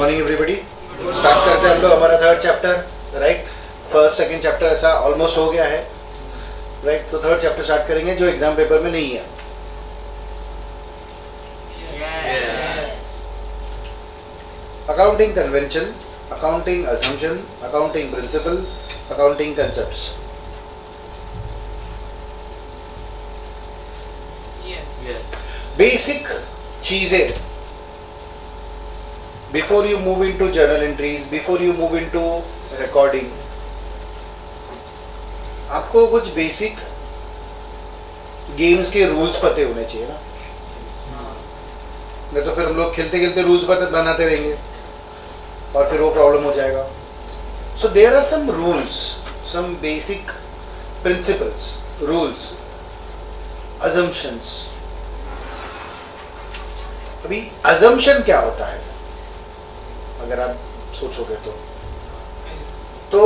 Morning everybody. Start करते हैं हम लोग हमारा third chapter, right. First second chapter ऐसा ऑलमोस्ट हो गया है, राइट। तो थर्ड चैप्टर स्टार्ट करेंगे जो एग्जाम पेपर में नहीं है। Accounting convention, accounting assumption, accounting principle, accounting concepts. Basic चीजें before you move into journal entries, before you move into recording, आपको कुछ बेसिक गेम्स के रूल्स पते होने चाहिए ना। नहीं तो फिर हम लोग खेलते खेलते रूल्स बनाते रहेंगे और फिर वो प्रॉब्लम हो जाएगा। So there are some rules, some basic principles, rules, assumptions. अभी असम्पशन क्या होता है अगर आप सोचोगे तो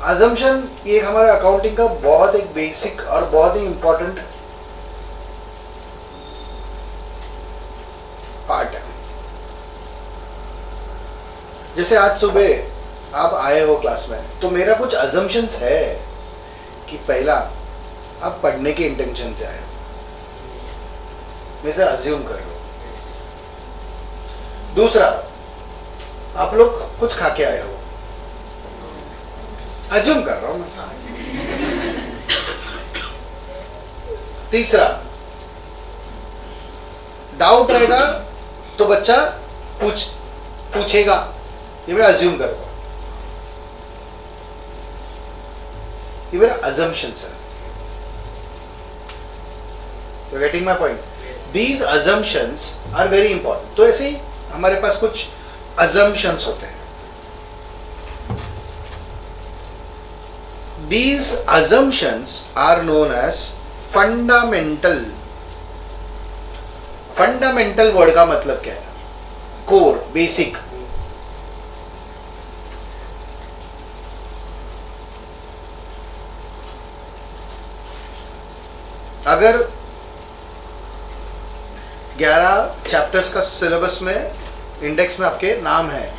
असम्पशन ये हमारे अकाउंटिंग का बहुत एक बेसिक और बहुत ही इंपॉर्टेंट पार्ट है। जैसे आज सुबह आप आए हो क्लास में, तो मेरा कुछ असम्पशंस है कि पहला आप पढ़ने के इंटेंशन से आए, मैं से अज्यूम कर लो। दूसरा, आप लोग कुछ खा के आए हो, अज्यूम कर रहा हूं मैं। तीसरा, डाउट रहेगा तो बच्चा पूछेगा, ये मैं अज्यूम कर रहा हूं। ये मेरा assumptions है। You're getting my point? These assumptions are very important. तो ऐसे ही हमारे पास कुछ assumptions होते हैं। These assumptions are known as fundamental. Fundamental word का मतलब क्या है? Core, basic. अगर 11 चैप्टर्स का सिलेबस में इंडेक्स में आपके नाम है,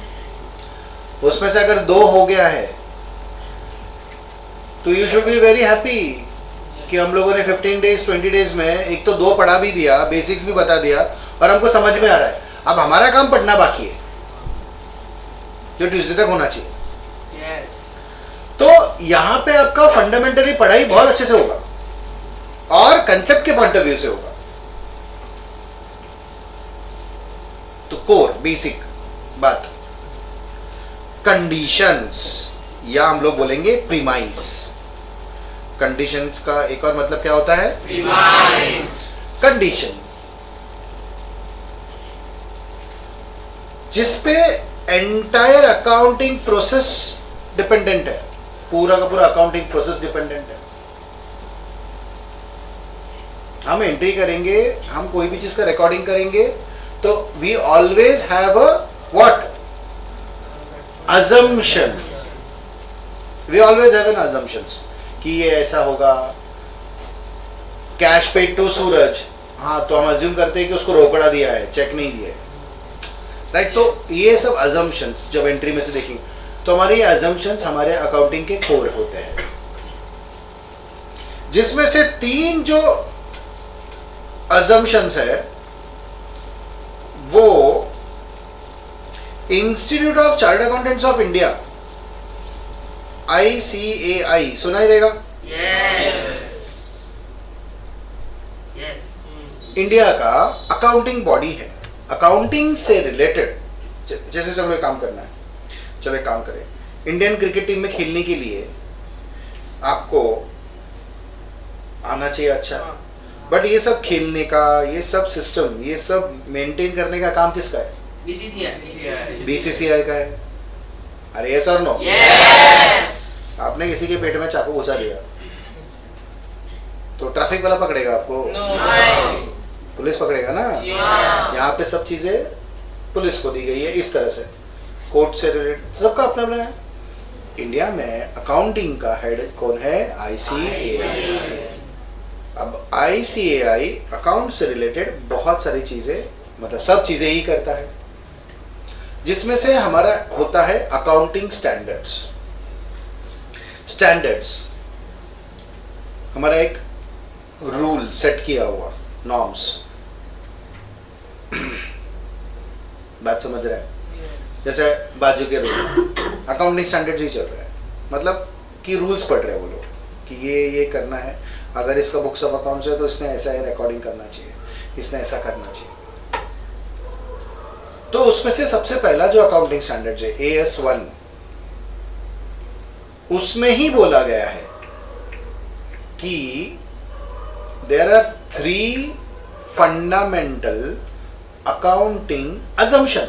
उसमें से अगर 2 हो गया है तो you should be very happy कि हम लोगों ने 15 डेज 20 डेज में एक तो 2 पढ़ा भी दिया, बेसिक्स भी बता दिया और हमको समझ में आ रहा है। अब हमारा काम पढ़ना बाकी है जो ट्यूसडे तक होना चाहिए। तो यहां पे आपका फंडामेंटली पढ़ाई बहुत अच्छे से होगा और कंसेप्ट के पॉइंट ऑफ व्यू से होगा। तो कोर, बेसिक बात। कंडीशंस, या हम लोग बोलेंगे प्रीमाइस। कंडीशंस का एक और मतलब क्या होता है? प्रीमाइस। कंडीशन जिसपे एंटायर अकाउंटिंग प्रोसेस डिपेंडेंट है, पूरा का पूरा अकाउंटिंग प्रोसेस डिपेंडेंट है। हम एंट्री करेंगे, हम कोई भी चीज का रिकॉर्डिंग करेंगे तो we always have a what? assumption. We always have an assumptions कि ये ऐसा होगा। कैश पेड टू सूरज, हाँ तो हम अज्यूम करते हैं कि उसको रोकड़ा दिया है, चेक नहीं दिया है, राइट। तो ये सब assumptions जब एंट्री में से देखेंगे तो हमारे ये assumptions हमारे अकाउंटिंग के कोर होते हैं, जिसमें से 3 जो assumptions है वो institute of chartered accountants of India, ICAI, सुना ही रहेगा। इंडिया का अकाउंटिंग बॉडी है, अकाउंटिंग से रिलेटेड। जैसे चलो एक काम करना है, चलो एक काम करें। इंडियन क्रिकेट टीम में खेलने के लिए आपको आना चाहिए, अच्छा। बट ये सब खेलने का, ये सब सिस्टम, ये सब मेंटेन करने का काम किसका है? BCCI का है। अरे यस और नो? आपने किसी के पेट में चाकू घुसा दिया तो ट्रैफिक वाला पकड़ेगा आपको? पुलिस पकड़ेगा ना। यहाँ पे सब चीजें पुलिस को दी गई है इस तरह से, कोर्ट से रिलेटेड, सबका अपना अपना है। इंडिया में अकाउंटिंग का हेड कौन है? ICAI। अब ICAI अकाउंट से रिलेटेड बहुत सारी चीजें, मतलब सब चीजें ही करता है। जिसमें से हमारा होता है अकाउंटिंग स्टैंडर्ड्स, हमारा एक रूल सेट किया हुआ, नॉर्म्स। बात समझ रहे हैं? जैसे बाजू के रूल, अकाउंटिंग स्टैंडर्ड्स ही चल रहा है, मतलब कि रूल्स पढ़ रहे हैं वो लोग कि ये करना है, अगर इसका बुक्स ऑफ अकाउंट्स है तो इसने ऐसा है रिकॉर्डिंग करना चाहिए, इसने ऐसा करना चाहिए। तो उसमें से सबसे पहला जो अकाउंटिंग स्टैंडर्ड्स है AS1, उसमें ही बोला गया है कि there are 3 fundamental accounting assumption.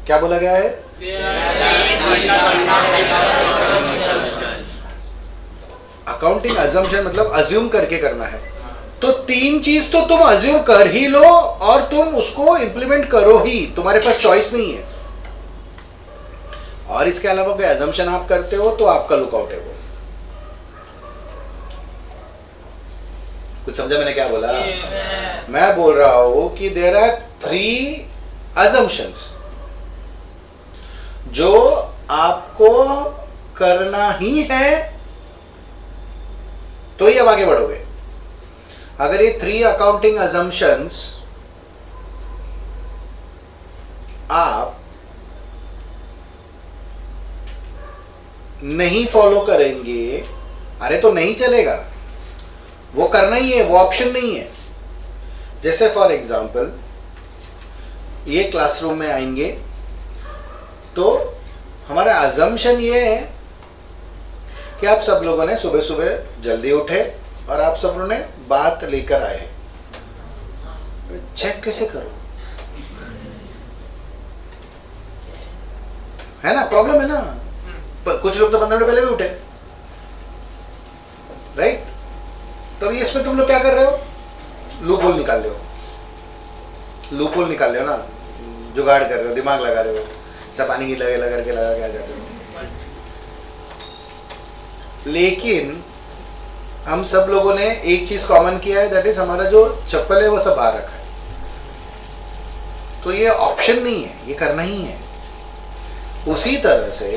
क्या बोला गया है? अकाउंटिंग अजम्पशन मतलब अज्यूम करके करना है। तो 3 चीज तो तुम अज्यूम कर ही लो और तुम उसको इंप्लीमेंट करो ही, तुम्हारे पास चॉइस नहीं है। और इसके अलावा कोई अजम्पशन आप करते हो तो आपका लुकआउट है वो। कुछ समझा मैंने क्या बोला? मैं बोल रहा हूं कि देयर आर 3 अजम्पशंस जो आपको करना ही है, तो ही अब आगे बढ़ोगे। अगर ये 3 अकाउंटिंग अजम्पशंस आप नहीं फॉलो करेंगे, अरे तो नहीं चलेगा, वो करना ही है, वो ऑप्शन नहीं है। जैसे फॉर एग्जाम्पल ये क्लासरूम में आएंगे तो हमारा अजम्पशन ये है कि आप सब लोगों ने सुबह सुबह जल्दी उठे और आप सब लोगों ने बात लेकर आए। चेक कैसे करो? है ना, प्रॉब्लम है ना। कुछ लोग तो 15 मिनट पहले भी उठे, राइट? तो ये इसमें तुम लोग क्या कर रहे हो? लूप होल निकाल रहे हो, ना, जुगाड़ कर रहे हो, दिमाग लगा रहे हो, सब पानी की लगा करके लगा के आ जाते हो। लेकिन हम सब लोगों ने एक चीज कॉमन किया है, दैट इज हमारा जो चप्पल है वो सब बाहर रखा है। तो ये ऑप्शन नहीं है, ये करना ही है। उसी तरह से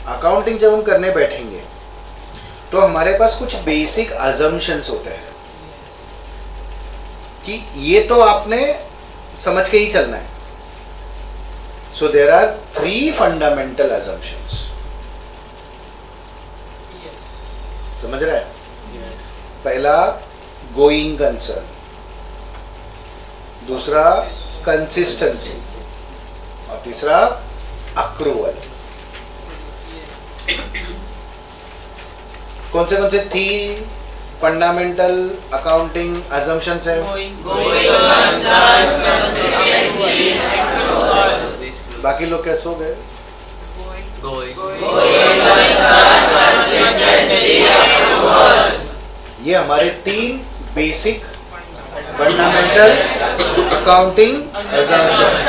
अकाउंटिंग जब हम करने बैठेंगे तो हमारे पास कुछ बेसिक अजम्पशंस होते हैं कि ये तो आपने समझ के ही चलना है। So there are 3 fundamental assumptions. समझ रहे हैं? पहला गोइंग कंसर्न, दूसरा कंसिस्टेंसी और तीसरा अक्रूवल। कौन से 3 फंडामेंटल अकाउंटिंग अजम्पशंस है? बाकी लोग कैसे हो गए? ये हमारे 3 basic fundamental accounting assumptions.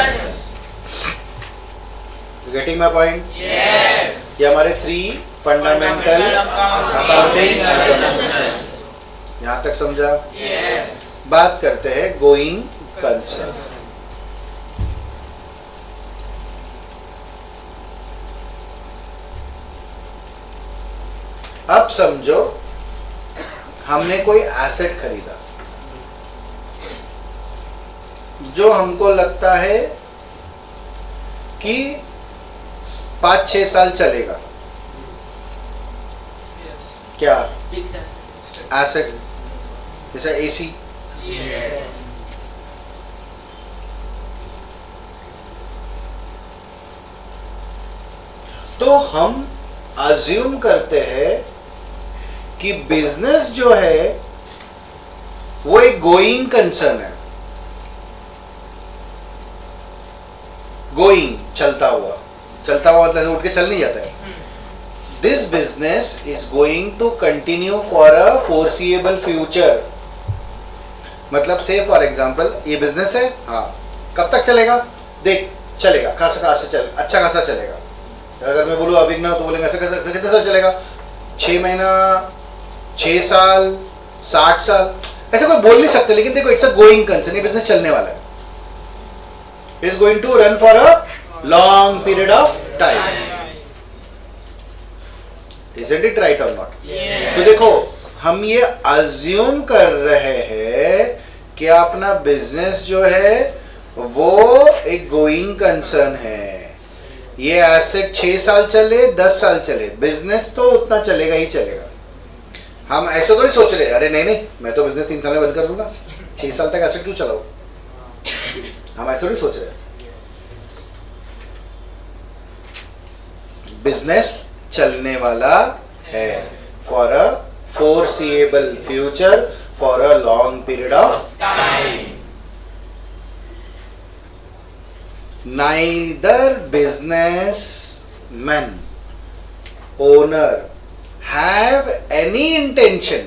Getting my point? ये हमारे 3 फंडामेंटल अकाउंटिंग अजम्पशंस। यहां तक समझा? बात करते हैं गोइंग कंसर्न। अब समझो हमने कोई एसेट खरीदा जो हमको लगता है कि 5-6 साल चलेगा। क्या एसेट? जैसा AC। तो हम अज्यूम करते हैं कि बिजनेस जो है वो एक गोइंग कंसर्न है। गोइंग, चलता हुआ मतलब उठ के चल नहीं जाता है। This business is going to continue for a foreseeable future। मतलब से फॉर एग्जाम्पल ये बिजनेस है, हाँ, कब तक चलेगा? देख, चलेगा खासा अच्छा खासा चलेगा। अगर मैं बोलूँ अभिज्ञ तो बोलेंगे ऐसा कैसा, कितने साल चलेगा? 6 महीना, 6 साल, 60 साल, ऐसा कोई बोल नहीं सकते। लेकिन देखो, इट्स अ गोइंग कंसर्न, ये बिजनेस चलने वाला है। is going to run for a long period of time. Isn't it right or not? तो देखो हम ये अज्यूम कर रहे हैं कि अपना बिजनेस जो है वो एक गोइंग कंसर्न है। ये एसेट 6 साल चले 10 साल चले, बिजनेस तो उतना चलेगा ही चलेगा। हम ऐसा थोड़ी सोच रहे अरे नहीं नहीं मैं तो बिजनेस 3 साल में बंद कर दूंगा, 6 साल तक एसेट क्यों चलाओ। हम ऐसा थोड़ी सोच रहे। बिजनेस चलने वाला है for a foreseeable future, for a long period of time. Neither businessman owner have any intention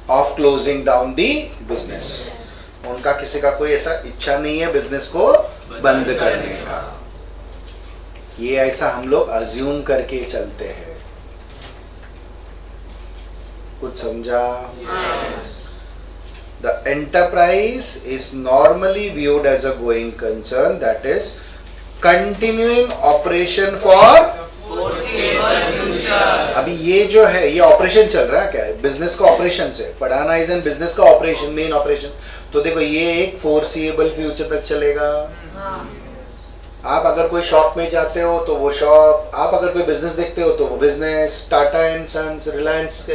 of closing down the business. उनका किसी का कोई ऐसा इच्छा नहीं है बिजनेस को बंद करने का। ये ऐसा हम लोग अज्यूम करके चलते हैं। कुछ समझा? The enterprise is normally viewed as a going concern, that is continuing operation for foreseeable future. अभी ये जो है ये ऑपरेशन चल रहा है, क्या है? बिजनेस का ऑपरेशन से पढ़ाना इज एन बिजनेस का ऑपरेशन, मेन ऑपरेशन। तो देखो ये एक फोरसीएबल फ्यूचर तक चलेगा। आप अगर कोई शॉप में जाते हो तो वो शॉप, आप अगर कोई बिजनेस देखते हो तो वो business, Tata and Sons, Reliance,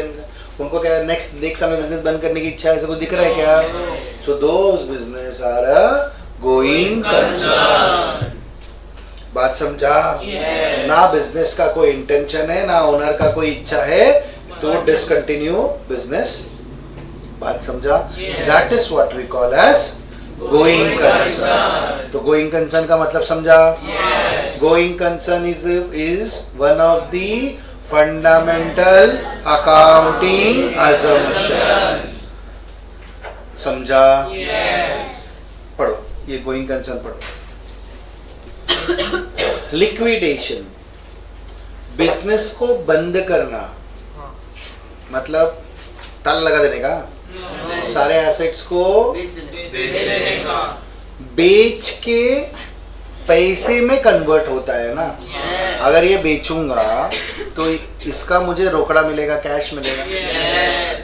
उनको क्या नेक्स्ट समय बिजनेस बंद करने की इच्छा है, ऐसा कुछ दिख रहा है क्या? So those business are a going concern. बात समझा? ना बिजनेस का कोई इंटेंशन है, ना ओनर का कोई इच्छा है तो डिसकंटिन्यू बिजनेस। बात समझा? That is what we call as going concern. तो गोइंग कंसर्न का मतलब समझा? Going concern is one of the fundamental accounting assumption. समझा? पढ़ो ये गोइंग कंसर्न पढ़ो। लिक्विडेशन, बिजनेस को बंद करना मतलब ताला लगा देने का, सारे एसेट्स को बेच के पैसे में कन्वर्ट होता है ना। अगर ये बेचूंगा तो इसका मुझे रोकड़ा मिलेगा, कैश मिलेगा।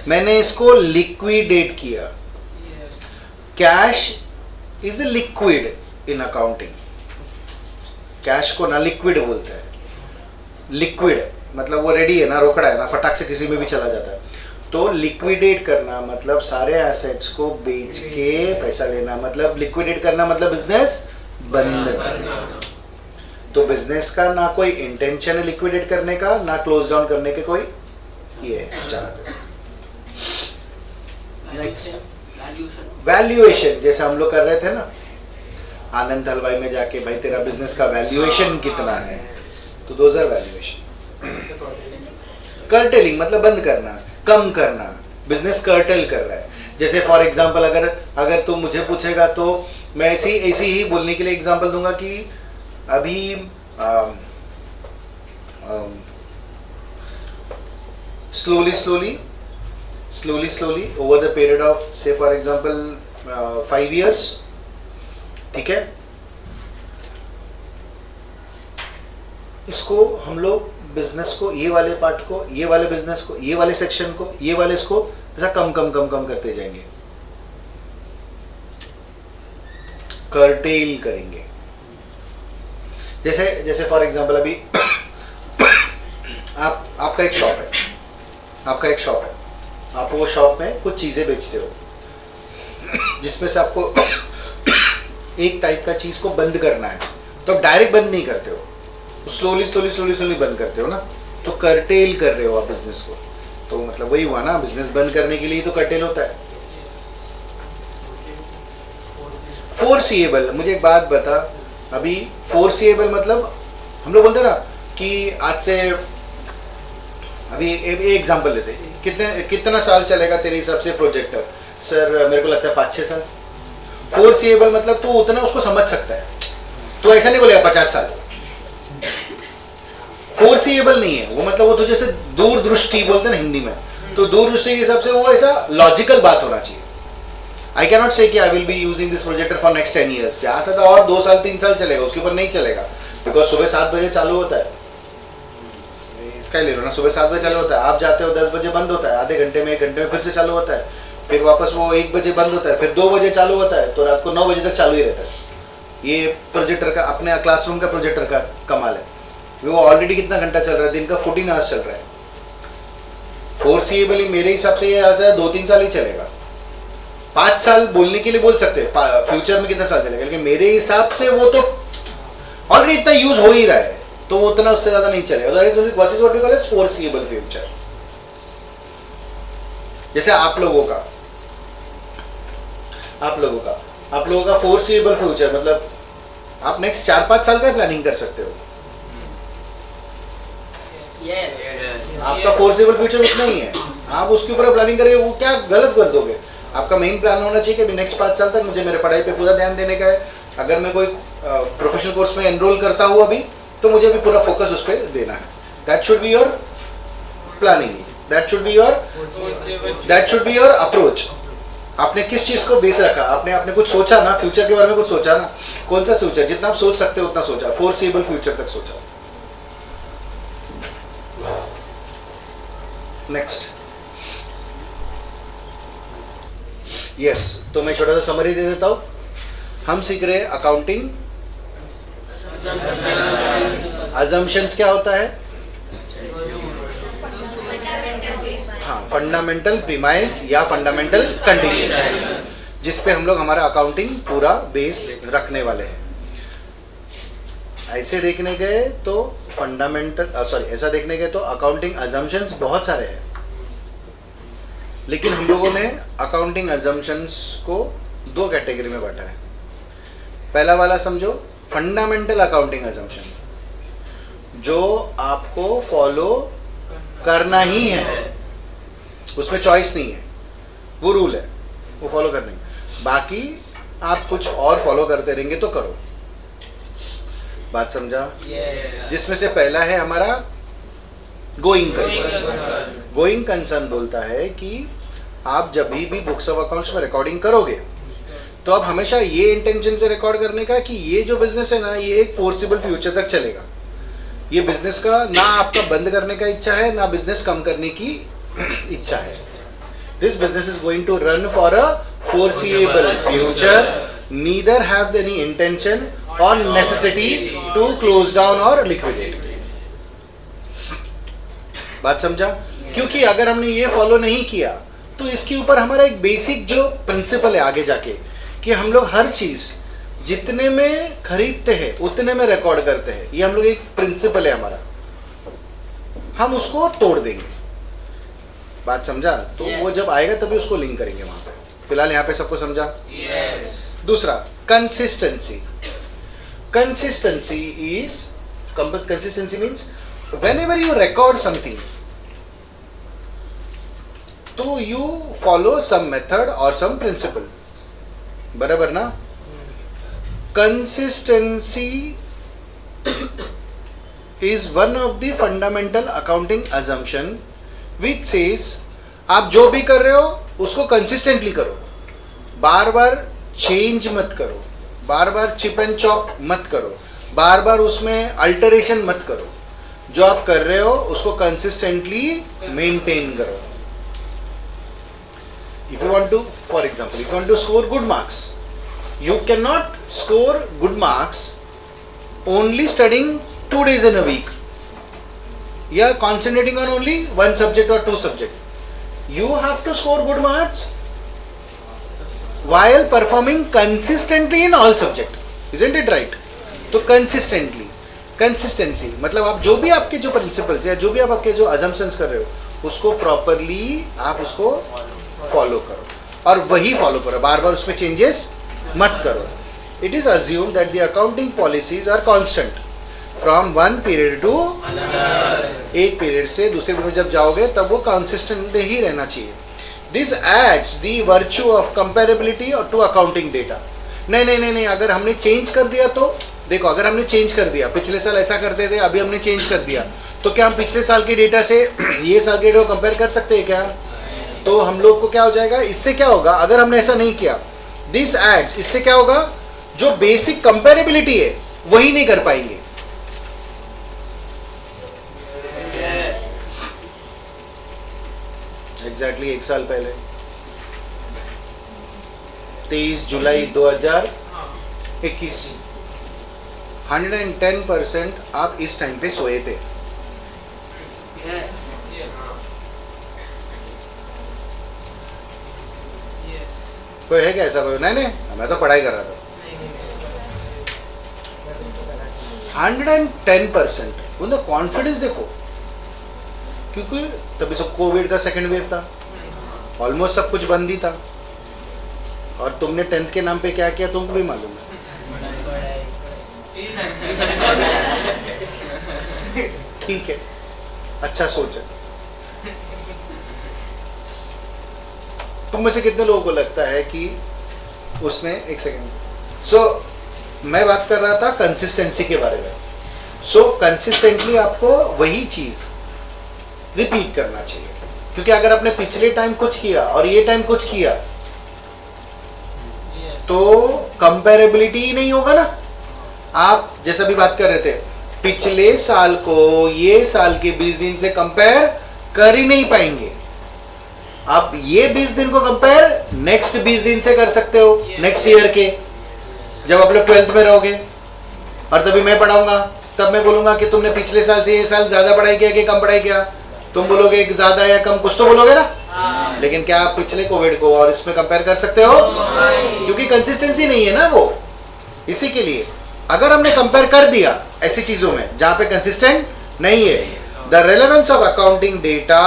मैंने इसको लिक्विडेट किया। Cash is a liquid in accounting. Cash को ना लिक्विड बोलते हैं। लिक्विड मतलब वो रेडी है ना, रोकड़ा है ना, फटाक से किसी में भी चला जाता है। तो लिक्विडेट करना मतलब सारे एसेट्स को बेच के पैसा लेना, मतलब लिक्विडेट करना मतलब बिजनेस बंद करना। तो बिजनेस का ना कोई इंटेंशन है लिक्विडेट करने का, ना क्लोज डाउन करने के कोई ये चाहते। वैल्यूएशन जैसे हम लोग कर रहे थे ना आनंद हलवाई में जाके, भाई तेरा बिजनेस का वैल्यूएशन कितना है, तो दोज आर वैल्यूएशन। कर्टेलिंग मतलब बंद करना, कम करना। बिजनेस कर्टेल कर रहा है। जैसे फॉर एग्जांपल अगर तू मुझे पूछेगा तो मैं ऐसे ही बोलने के लिए एग्जांपल दूंगा कि अभी slowly over the period of say for example 5 years, ठीक है, इसको हम लोग बिजनेस को, ये वाले पार्ट को, ये वाले बिजनेस को, ये वाले सेक्शन को, ये वाले इसको ऐसा कम करते जाएंगे, कर्टेल करेंगे। जैसे फॉर एग्जांपल अभी आपका एक शॉप है, आप वो शॉप में कुछ चीजें बेचते हो जिसमें से आपको एक टाइप का चीज को बंद करना है, तो आप डायरेक्ट बंद नहीं करते हो, स्लोली बंद करते हो ना, तो कर्टेल कर रहे हो आप बिजनेस को। तो मतलब वही हुआ ना, बिजनेस बंद करने के लिए तो कर्टेल होता है। फोरसीएबल, मुझे एक बात बता, अभी फोरसीएबल मतलब हम लोग बोलते हैं ना कि आज से, अभी एक एग्जांपल लेते हैं, कितना साल चलेगा तेरे हिसाब से प्रोजेक्टर? सर मेरे को लगता है 5-6 साल। फोरसीएबल मतलब तो उतना उसको समझ सकता है, तो ऐसा नहीं बोलेगा 50 साल। फोरसीएबल नहीं है वो, मतलब वो तो जैसे दूरदृष्टि बोलते हैं ना हिंदी में, तो दूरदृष्टि के हिसाब से वो ऐसा लॉजिकल बात होना चाहिए। आई कैन नॉट से कि I will be using this projector for next 10 years. जा सकता है और 2 साल 3 साल चलेगा, उसके ऊपर नहीं चलेगा, बिकॉज सुबह 7 बजे चालू होता है। इसका ही ले लो ना, सुबह 7 बजे चालू होता है, आप जाते हो 10 बजे बंद होता है, आधे घंटे में 1 घंटे में फिर से चालू होता है, फिर वापस वो 1 बजे बंद होता है, फिर 2 बजे चालू होता है, तो रात को 9 बजे तक चालू ही रहता है। ये प्रोजेक्टर का, अपने क्लासरूम का प्रोजेक्टर का कमाल है। वो ऑलरेडी कितना घंटा चल रहा है, दिन का 14 आवर्स चल रहा है। फोरसीएबली मेरे हिसाब से ये ऐसा 2-3 साल ही चलेगा। 5 साल बोलने के लिए बोल सकते हैं, फ्यूचर में कितना साल चलेगा, लेकिन मेरे हिसाब से वो तो ऑलरेडी इतना यूज हो ही रहा है, तो वो उतना उससे ज्यादा नहीं चलेगा। What is what we call as foreseeable future. जैसे आप लोगों का फोरसीएबल फ्यूचर मतलब आप नेक्स्ट 4-5 साल का प्लानिंग कर सकते हो। Yes. आपका फोरसेबल फ्यूचर उतना ही है, आप उसके ऊपर प्लानिंग करेंगे, वो क्या गलत कर दोगे। आपका मेन प्लान होना चाहिए कि नेक्स्ट 5 साल तक मुझे मेरे पढ़ाई पे पूरा ध्यान देने का है। अगर मैं कोई प्रोफेशनल कोर्स में एनरोल करता हूँ अभी, तो मुझे भी पूरा फोकस उस पर देना है। That should be your planning, that should be your approach. आपने किस चीज को बेस रखा, आपने कुछ सोचा ना, फ्यूचर के बारे में कुछ सोचा ना, कौन सा फ्यूचर, जितना आप सोच सकते हो उतना सोचा, फोरसेबल फ्यूचर तक सोचा। नेक्स्ट यस, तो मैं छोटा सा समरी दे देता हूं। हम सीख रहे हैं अकाउंटिंग अजम्पशंस क्या होता है, हाँ, फंडामेंटल प्रीमाइस या फंडामेंटल कंडीशन, जिस पे हम लोग हमारा अकाउंटिंग पूरा बेस रखने वाले हैं। ऐसे देखने गए तो ऐसा देखने गए तो अकाउंटिंग अजम्पशंस बहुत सारे हैं, लेकिन हम लोगों ने अकाउंटिंग अजम्पशंस को 2 कैटेगरी में बांटा है। पहला वाला समझो फंडामेंटल अकाउंटिंग अजम्पशन, जो आपको फॉलो करना ही है, उसमें चॉइस नहीं है, वो रूल है, वो फॉलो करना है। बाकी आप कुछ और फॉलो करते रहेंगे तो करो। बात समझा? जिसमें से पहला है हमारा गोइंग कंसर्न। गोइंग कंसर्न बोलता है कि आप जब भी बुक्स ऑफ अकाउंट्स में रिकॉर्डिंग करोगे, तो आप हमेशा ये इंटेंशन से रिकॉर्ड करने का कि ये जो बिजनेस है ना, ये एक फोर्सेबल फ्यूचर तक चलेगा। ये बिजनेस का ना आपका बंद करने का इच्छा है, ना बिजनेस कम करने की इच्छा है। This business is going to run for a foreseeable future, neither have any intention or necessity to close down or liquidate. बात समझा? क्योंकि अगर हमने ये फॉलो नहीं किया तो इसके ऊपर हमारा एक बेसिक जो प्रिंसिपल है आगे जाके, कि हम लोग हर चीज जितने में खरीदते हैं उतने में रिकॉर्ड करते हैं। ये हम लोग एक प्रिंसिपल है हमारा, हम उसको तोड़ देंगे। बात समझा? तो वो जब आएगा तभी उसको लिंक करेंगे वहां पे। फिलहाल यहाँ पे सबको समझा? Yes. दूसरा consistency. Consistency means whenever you record something, तो you follow some method or some principle, बराबर ना? Consistency is one of the fundamental accounting assumption which says आप जो भी कर रहे हो उसको कंसिस्टेंटली करो, बार बार चेंज मत करो, बार बार चिप एंड चॉप मत करो, बार बार उसमें अल्टरेशन मत करो। जो आप कर रहे हो उसको कंसिस्टेंटली मेंटेन करो। If you want to, for example, if you want to score good marks, you cannot score good marks only studying 2 days in a week. You are concentrating on only one subject or 2 subjects. You have to score good marks while performing consistently in all subjects. Isn't it right? तो consistently, consistency मतलब आप जो भी आपके जो principles या जो भी आप आपके जो assumptions कर रहे हो उसको properly आप उसको follow करो, और वही follow करो, बार बार उसमें changes मत करो। It is assumed that the accounting policies are constant from one period to एक पीरियड से दूसरे पीरियड जब जाओगे तब वो consistent ही रहना चाहिए। This adds the virtue of comparability to accounting data. नहीं, अगर हमने चेंज कर दिया तो देखो, अगर हमने चेंज कर दिया, पिछले साल ऐसा करते थे, अभी हमने चेंज कर दिया, तो क्या हम पिछले साल के डेटा से ये साल के डेटा को कंपेयर कर सकते हैं क्या? तो हम लोग को क्या हो जाएगा, इससे क्या होगा अगर हमने ऐसा नहीं किया, दिस एड्स, इससे क्या होगा, जो बेसिक कंपेरेबिलिटी है वही नहीं कर पाएंगे। एग्जैक्टली एक साल पहले 23 जुलाई 2021 110% आप इस टाइम पे सोए थे। कोई है क्या ऐसा? कोई नहीं, मैं तो पढ़ाई कर रहा था। 110% उनका कॉन्फिडेंस देखो, क्योंकि तभी सब कोविड का सेकंड वेव था, ऑलमोस्ट सब कुछ बंद ही था, और तुमने 10th के नाम पे क्या किया तुमको भी मालूम है। ठीक है, अच्छा सोच है। तुम में से कितने लोगों को लगता है कि उसने, एक सेकेंड, मैं बात कर रहा था कंसिस्टेंसी के बारे में। कंसिस्टेंटली आपको वही चीज रिपीट करना चाहिए, क्योंकि अगर आपने पिछले टाइम कुछ किया और ये टाइम कुछ किया तो कंपैरेबिलिटी ही नहीं होगा ना। आप जैसा भी बात कर रहे थे, पिछले साल को ये साल के 20 दिन से कंपेयर कर ही नहीं पाएंगे। आप ये 20 दिन को कंपेयर नेक्स्ट 20 दिन से कर सकते हो, नेक्स्ट ईयर के, जब आप लोग 12th में रहोगे और तभी मैं पढ़ाऊंगा, तब मैं बोलूंगा कि तुमने पिछले साल से ये साल ज्यादा पढ़ाई किया कि कम पढ़ाई किया। तुम बोलोगे ज्यादा या कम, कुछ तो बोलोगे ना। लेकिन क्या आप पिछले कोविड को और इसमें कंपेयर कर सकते हो? क्योंकि कंसिस्टेंसी नहीं है ना वो। इसी के लिए अगर हमने कंपेयर कर दिया ऐसी चीजों में जहां पे कंसिस्टेंट नहीं है, the relevance of accounting data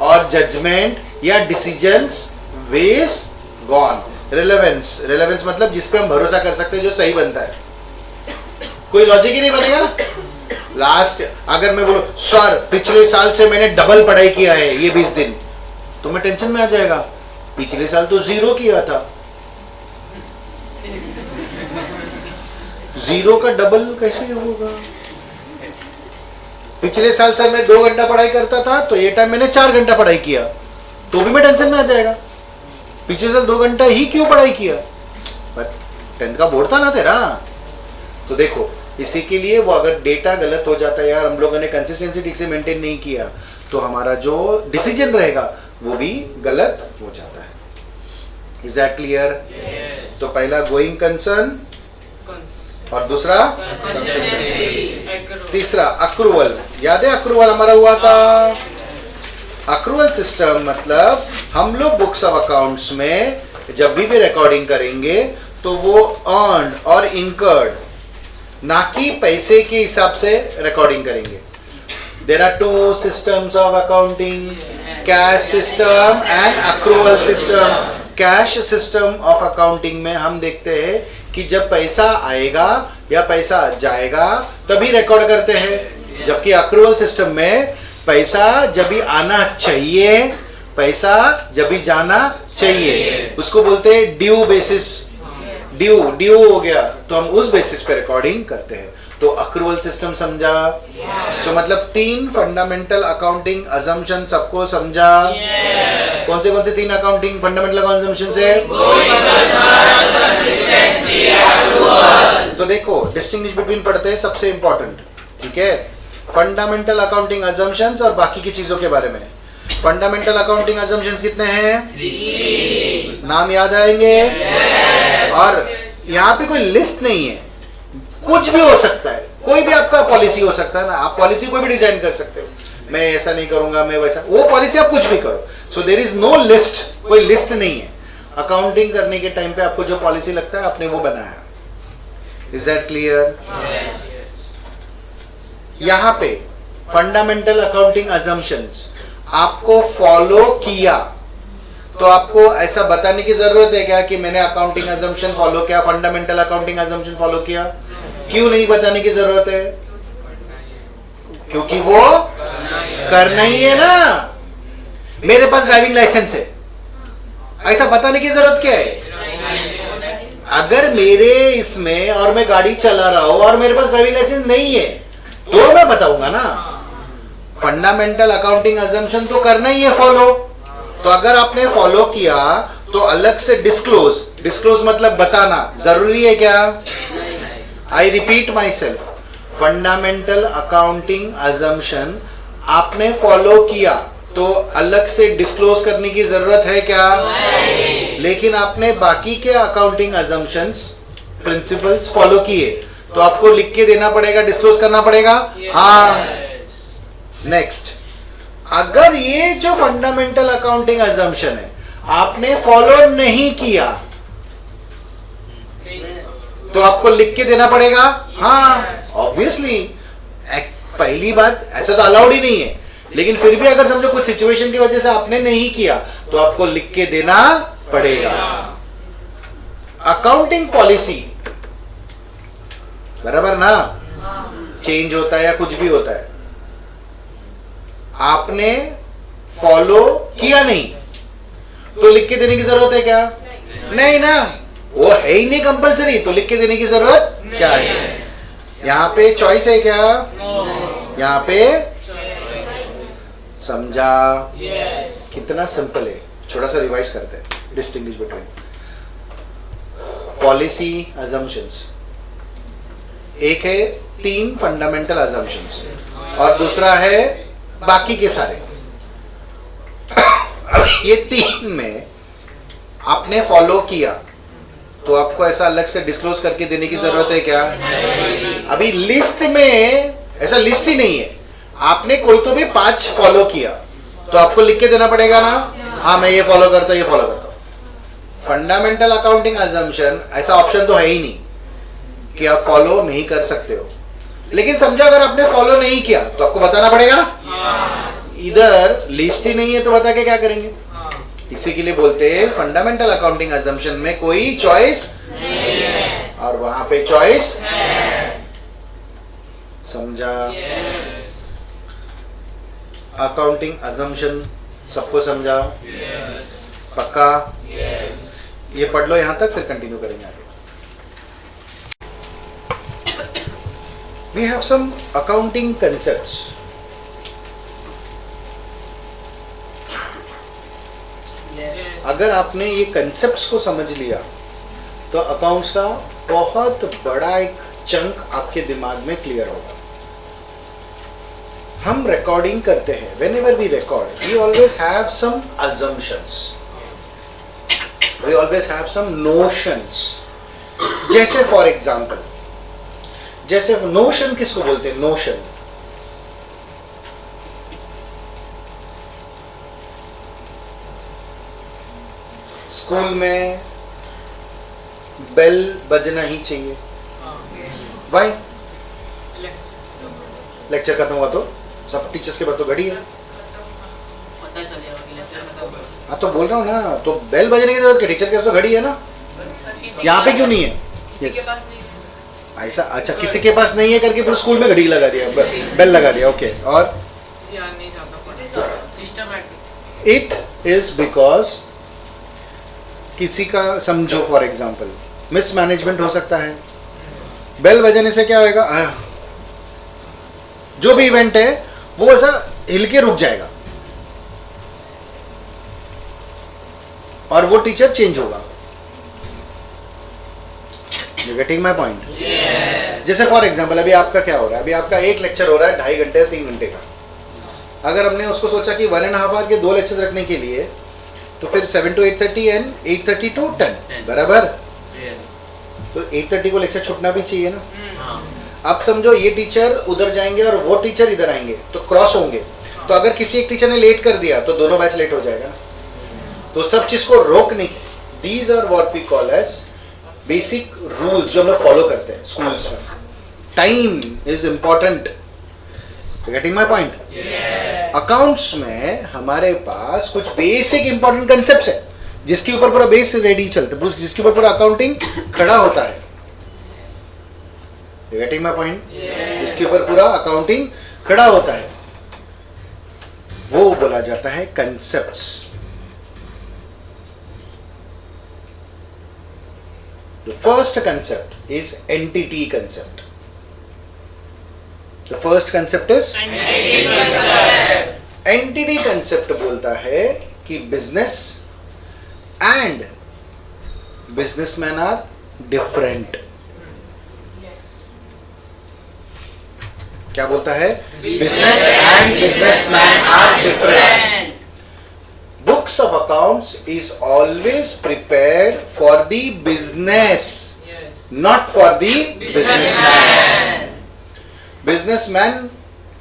और जजमेंट या डिसीजंस वेज गॉन। रेलेवेंस मतलब जिस पे हम भरोसा कर सकते हैं, जो सही बनता है। कोई लॉजिक ही नहीं बनेगा ना। लास्ट अगर मैं बोलूं सर पिछले साल से मैंने डबल पढ़ाई किया है ये 20 दिन, तो मैं टेंशन में आ जाएगा, पिछले साल तो 0 किया था, 0 का डबल कैसे होगा? पिछले साल सर मैं 2 घंटा पढ़ाई करता था, तो ये टाइम मैंने 4 घंटा पढ़ाई किया, तो भी मैं टेंशन में आ जाएगा, पिछले साल 2 घंटा ही क्यों पढ़ाई किया? पर 10th का बोर्ड था ना तेरा। तो देखो, इसी के लिए वो अगर डेटा गलत हो जाता है यार, हम लोगों ने कंसिस्टेंसी ठीक से मेंटेन नहीं किया, तो हमारा जो डिसीजन रहेगा वो भी गलत हो जाता है। Is that clear? तो पहला गोइंग कंसर्न और दूसरा तीसरा अक्रूवल। याद है अक्रूवल हमारा हुआ था? अक्रूवल सिस्टम मतलब हम लोग बुक्स ऑफ अकाउंट्स में जब भी रिकॉर्डिंग करेंगे तो वो अर्न्ड और इनकर्ड, ना कि पैसे के हिसाब से रिकॉर्डिंग करेंगे। There are 2 systems of accounting, cash system and accrual system. Cash system of accounting में हम देखते हैं कि जब पैसा आएगा या पैसा जाएगा तभी रिकॉर्ड करते हैं, जबकि अक्रूवल सिस्टम में पैसा जब भी आना चाहिए, पैसा जब भी जाना चाहिए, उसको बोलते हैं ड्यू बेसिस। ड्यू हो गया तो हम उस बेसिस पे रिकॉर्डिंग करते हैं। तो अक्रूवल सिस्टम समझा? सो मतलब 3 फंडामेंटल अकाउंटिंग अजम्पशन सबको समझा? कौन से 3 अकाउंटिंग फंडामेंटल अजम्पशन है? तो देखो डिस्टिंग्विश बिटवीन पढ़ते हैं, सबसे इंपॉर्टेंट, ठीक है, फंडामेंटल अकाउंटिंग अजम्पशंस और बाकी की चीजों के बारे में। फंडामेंटल अकाउंटिंग अजम्पशंस कितने हैं? 3 नाम याद आएंगे? और यहाँ पे कोई लिस्ट नहीं है, कुछ भी हो सकता है, कोई भी आपका पॉलिसी हो सकता है ना, आप पॉलिसी कोई भी डिजाइन कर सकते हो, मैं ऐसा नहीं करूंगा, मैं वैसा, वो पॉलिसी आप कुछ भी करो। So there is no list, कोई लिस्ट नहीं है। अकाउंटिंग करने के टाइम पे आपको जो पॉलिसी लगता है आपने वो बनाया। Is that clear? यहाँ पे फंडामेंटल अकाउंटिंग अजम्पशंस आपको फॉलो किया तो आपको ऐसा बताने की जरूरत है क्या कि मैंने अकाउंटिंग अजम्पशन फॉलो किया, फंडामेंटल अकाउंटिंग अजम्पशन फॉलो किया? क्यों नहीं बताने की जरूरत है? क्योंकि वो करना ही है ना। मेरे पास ड्राइविंग लाइसेंस है, ऐसा बताने की जरूरत क्या है? अगर मेरे इसमें और मैं गाड़ी चला रहा हूं और मेरे पास ड्राइविंग लाइसेंस नहीं है तो मैं बताऊंगा ना। फंडामेंटल अकाउंटिंग अजम्पशन तो करना ही है फॉलो, तो अगर आपने फॉलो किया तो अलग से डिस्क्लोज मतलब बताना जरूरी है क्या? I repeat my self, fundamental accounting assumption आपने फॉलो किया तो अलग से डिस्क्लोज करने की जरूरत है क्या? लेकिन आपने बाकी के अकाउंटिंग अजम्पशंस प्रिंसिपल्स फॉलो किए तो आपको लिख के देना पड़ेगा, डिस्क्लोज करना पड़ेगा। हाँ, नेक्स्ट, अगर ये जो फंडामेंटल अकाउंटिंग अजम्पशन है आपने फॉलो नहीं किया तो आपको लिख के देना पड़ेगा। हाँ, ऑब्वियसली पहली बात ऐसा तो अलाउड ही नहीं है, लेकिन फिर भी अगर समझो कुछ सिचुएशन की वजह से आपने नहीं किया तो आपको लिख के देना पड़ेगा। अकाउंटिंग पॉलिसी बराबर ना, चेंज होता है या कुछ भी होता है, आपने फॉलो किया नहीं तो लिख के देने की जरूरत है क्या? नहीं ना, वो है ही नहीं कंपलसरी, तो लिख के देने की जरूरत क्या है? यहाँ पे चॉइस है क्या? यहाँ पे समझा? कितना सिंपल है। छोटा सा रिवाइज करते हैं, डिस्टिंग्विश बिटवीन पॉलिसी अजम्पशंस। एक है 3 फंडामेंटल अजम्पशंस और दूसरा है बाकी के सारे। अब ये 3 में आपने फॉलो किया तो आपको ऐसा अलग से डिस्क्लोज करके देने की जरूरत है क्या? अभी लिस्ट में ऐसा लिस्ट ही नहीं है, आपने कोई तो भी 5 फॉलो किया तो आपको लिख के देना पड़ेगा ना। हाँ, मैं ये फॉलो करता हूँ, ये फॉलो करता हूँ। फंडामेंटल अकाउंटिंग अजम्पशन ऐसा ऑप्शन तो है ही नहीं कि आप फॉलो नहीं कर सकते हो, लेकिन समझो अगर आपने फॉलो नहीं किया तो आपको बताना पड़ेगा ना। इधर लिस्ट ही नहीं है तो बता के क्या करेंगे? इसी के लिए बोलते हैं फंडामेंटल अकाउंटिंग अजम्पशन में कोई चॉइस नहीं है और वहां पे चॉइस है। समझा? अकाउंटिंग अजम्पशन सबको समझा? पक्का? ये पढ़ लो यहां तक, फिर कंटिन्यू करेंगे आगे। We have some accounting concepts. अगर आपने ये कंसेप्ट्स को समझ लिया तो अकाउंट्स का बहुत बड़ा एक चंक आपके दिमाग में क्लियर होगा। हम रिकॉर्डिंग करते हैं, whenever we record, we always have some assumptions, we always have some notions. जैसे फॉर एग्जाम्पल, जैसे नोशन किसको बोलते हैं? नोशन स्कूल में बेल बजना ही चाहिए। वाई? लेक्चर खत्म हुआ तो सब टीचर्स के पास तो घड़ी है। हाँ तो बोल रहा हूँ ना, तो बेल बजने की जरूरत क्या? टीचर के पास तो घड़ी है ना। यहाँ पे क्यों नहीं है? yes. ऐसा अच्छा, किसी के पास नहीं है करके फिर स्कूल में घड़ी लगा दिया, बेल लगा दिया। ओके, और इट इज बिकॉज किसी का समझो फॉर एग्जाम्पल मिसमैनेजमेंट हो सकता है। बेल बजाने से क्या होगा? जो भी इवेंट है वो ऐसा हिल के रुक जाएगा और वो टीचर चेंज होगा। You getting my point? जैसे फॉर एग्जाम्पल अभी आपका क्या हो रहा है? अभी आपका एक लेक्चर हो रहा है 2.5 घंटे 3 घंटे का। अगर हमने उसको सोचा कि 1.5 आवर के 2 लेक्चर रखने के लिए, तो फिर 7 to 8:30 एंड 8:30 to 10 बराबर। तो 8:30 को लेक्चर छूटना भी चाहिए ना। अब समझो ये टीचर उधर जाएंगे और वो टीचर इधर आएंगे तो क्रॉस होंगे, तो अगर किसी एक टीचर ने लेट कर दिया तो दोनों बैच लेट हो जाएगा ना। तो सब चीज को रोकने, these are what we call as basic rules जो हम लोग फॉलो करते हैं स्कूल्स में। Time is important. Getting my point? Accounts में हमारे पास कुछ बेसिक इंपॉर्टेंट कंसेप्ट्स है जिसके ऊपर पूरा बेस रेडी चलता है, जिसके ऊपर पूरा अकाउंटिंग खड़ा होता है। Getting my point? जिसके ऊपर पूरा अकाउंटिंग खड़ा होता है वो बोला जाता है concepts. The first concept is entity concept. The first concept is entity concept. Entity concept बोलता है कि business and businessman are different. क्या बोलता है? Business and businessman are different. Books of accounts is always prepared for the business, not for the businessman. Businessman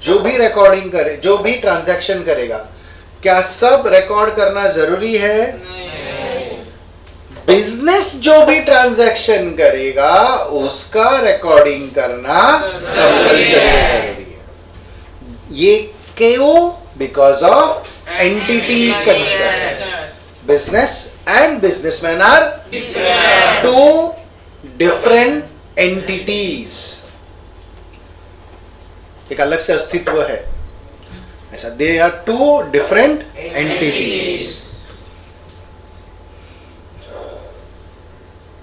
जो भी recording करे, जो भी ट्रांजैक्शन करेगा, क्या सब रिकॉर्ड करना जरूरी है? बिजनेस जो भी ट्रांजैक्शन करेगा उसका रिकॉर्डिंग करना कंपल्सरी जरूरी है। ये क्यों? Because of entity concept. Business and businessmen are two different entities. एक अलग से अस्तित्व है ऐसा। They are two different entities.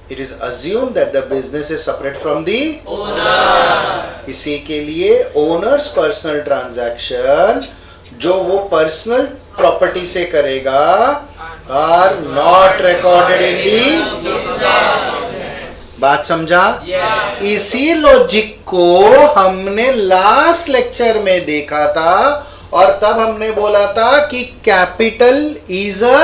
It is assumed that the business is separate from the owner. इसी के लिए owners personal transaction जो वो पर्सनल प्रॉपर्टी से करेगा आर नॉट रिकॉर्डेड इन दी। बात समझा? इसी लॉजिक को हमने लास्ट लेक्चर में देखा था और तब हमने बोला था कि capital is a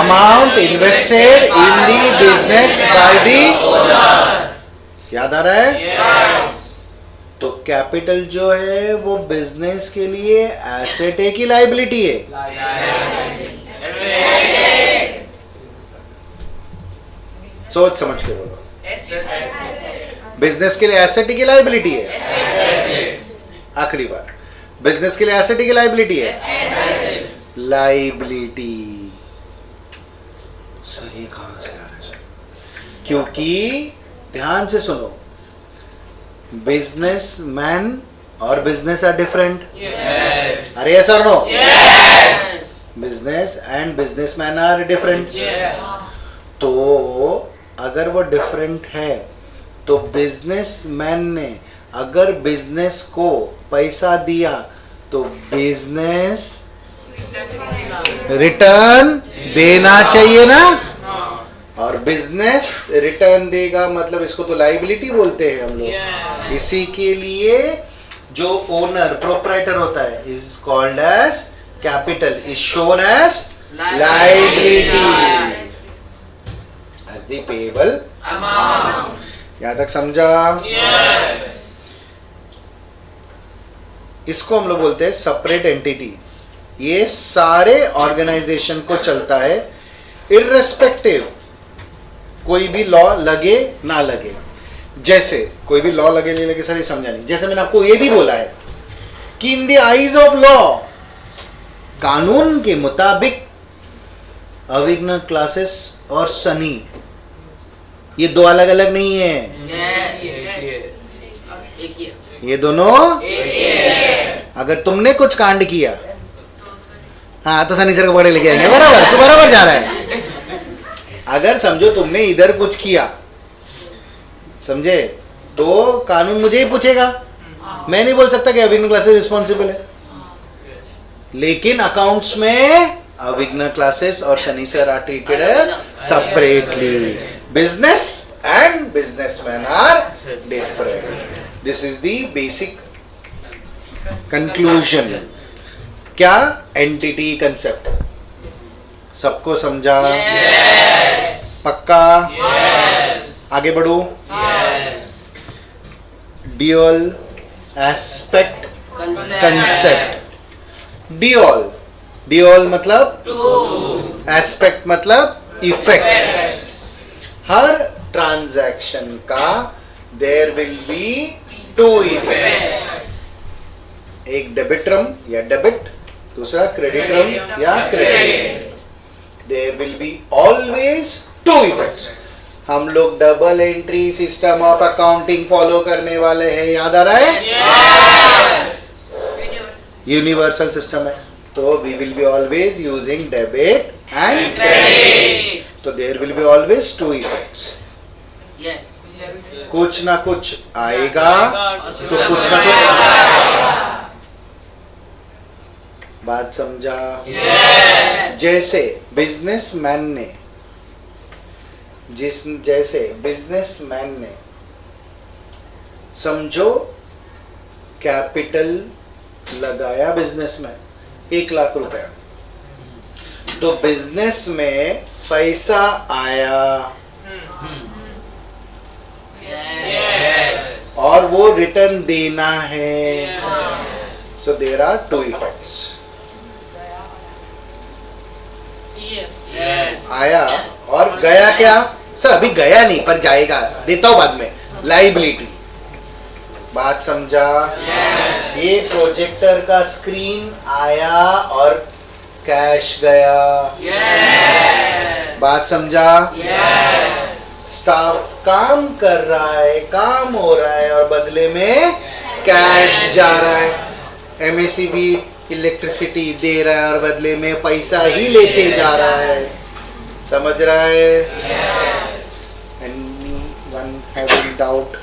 amount invested in the business by the owner. याद आ रहा है? तो कैपिटल जो है वो बिजनेस के लिए एसेट है कि लायबिलिटी है? सोच समझ के बोलो। बिजनेस के लिए एसेट है कि लायबिलिटी है? आखिरी बार, बिजनेस के लिए एसेट है कि लायबिलिटी है? लायबिलिटी। सही कहां से आ रहा है? क्योंकि ध्यान से सुनो, बिजनेसमैन और बिजनेस आर डिफरेंट। अरे यस और no? Business and businessman are different. तो अगर वो डिफरेंट है तो बिजनेसमैन ने अगर बिजनेस को पैसा दिया तो बिजनेस रिटर्न देना चाहिए ना? और बिजनेस रिटर्न देगा मतलब इसको तो लायबिलिटी बोलते हैं हम लोग। इसी के लिए जो ओनर प्रोप्राइटर होता है is called as capital, is shown as liability as the payable amount. यहां तक समझा? इसको हम लोग बोलते हैं सेपरेट एंटिटी। ये सारे ऑर्गेनाइजेशन को चलता है इररेस्पेक्टिव कोई भी लॉ लगे ना लगे। जैसे कोई भी लॉ लगे नहीं लगे, सर ये समझा नहीं। जैसे मैंने आपको ये भी बोला है कि in the eyes of law, कानून के मुताबिक अविघ्न क्लासेस और सनी ये दो अलग अलग नहीं है। ये दोनों अगर तुमने कुछ कांड किया, हाँ तो सनी सर को पकड़े लेके आएंगे। बराबर, तू बराबर जा रहा है। अगर समझो तुमने इधर कुछ किया, समझे, तो कानून मुझे ही पूछेगा। मैं नहीं बोल सकता कि अविघ्न क्लासेस रिस्पॉन्सिबल है, लेकिन अकाउंट्स में अविघ्न क्लासेस और शनि sir are treated separately. Business and businessman are different. This is the basic conclusion. क्या? Entity concept. सबको समझा? पक्का? आगे बढ़ो। Dual aspect concept. ड्यूअल मतलब एस्पेक्ट मतलब इफेक्ट्स। हर ट्रांजैक्शन का there will be two effects. एक डेबिटरम या डेबिट, दूसरा क्रेडिटरम या credit. There will be always two effects. हम लोग double entry system of accounting follow करने वाले हैं। याद आ रहा है? यूनिवर्सल सिस्टम है, तो we will be always using debit and credit. तो there will be always two effects. Yes. कुछ ना कुछ आएगा तो कुछ ना कुछ आएगा। बात समझा? जैसे बिजनेसमैन ने जैसे बिजनेसमैन ने समझो कैपिटल लगाया बिजनेस में 1,00,000 रुपया, तो बिजनेस में पैसा आया और वो रिटर्न देना है। So there are 2 effects. आया और गया क्या? सर अभी गया नहीं पर जाएगा, देता हूं बाद में, लाइबिलिटी। बात समझा? ये प्रोजेक्टर का स्क्रीन आया और कैश गया। बात समझा? स्टाफ काम कर रहा है, काम हो रहा है और बदले में कैश जा रहा है। एमएससीबी इलेक्ट्रिसिटी दे रहा है और बदले में पैसा ही लेते जा रहा है। समझ रहा है? Anyone having doubt?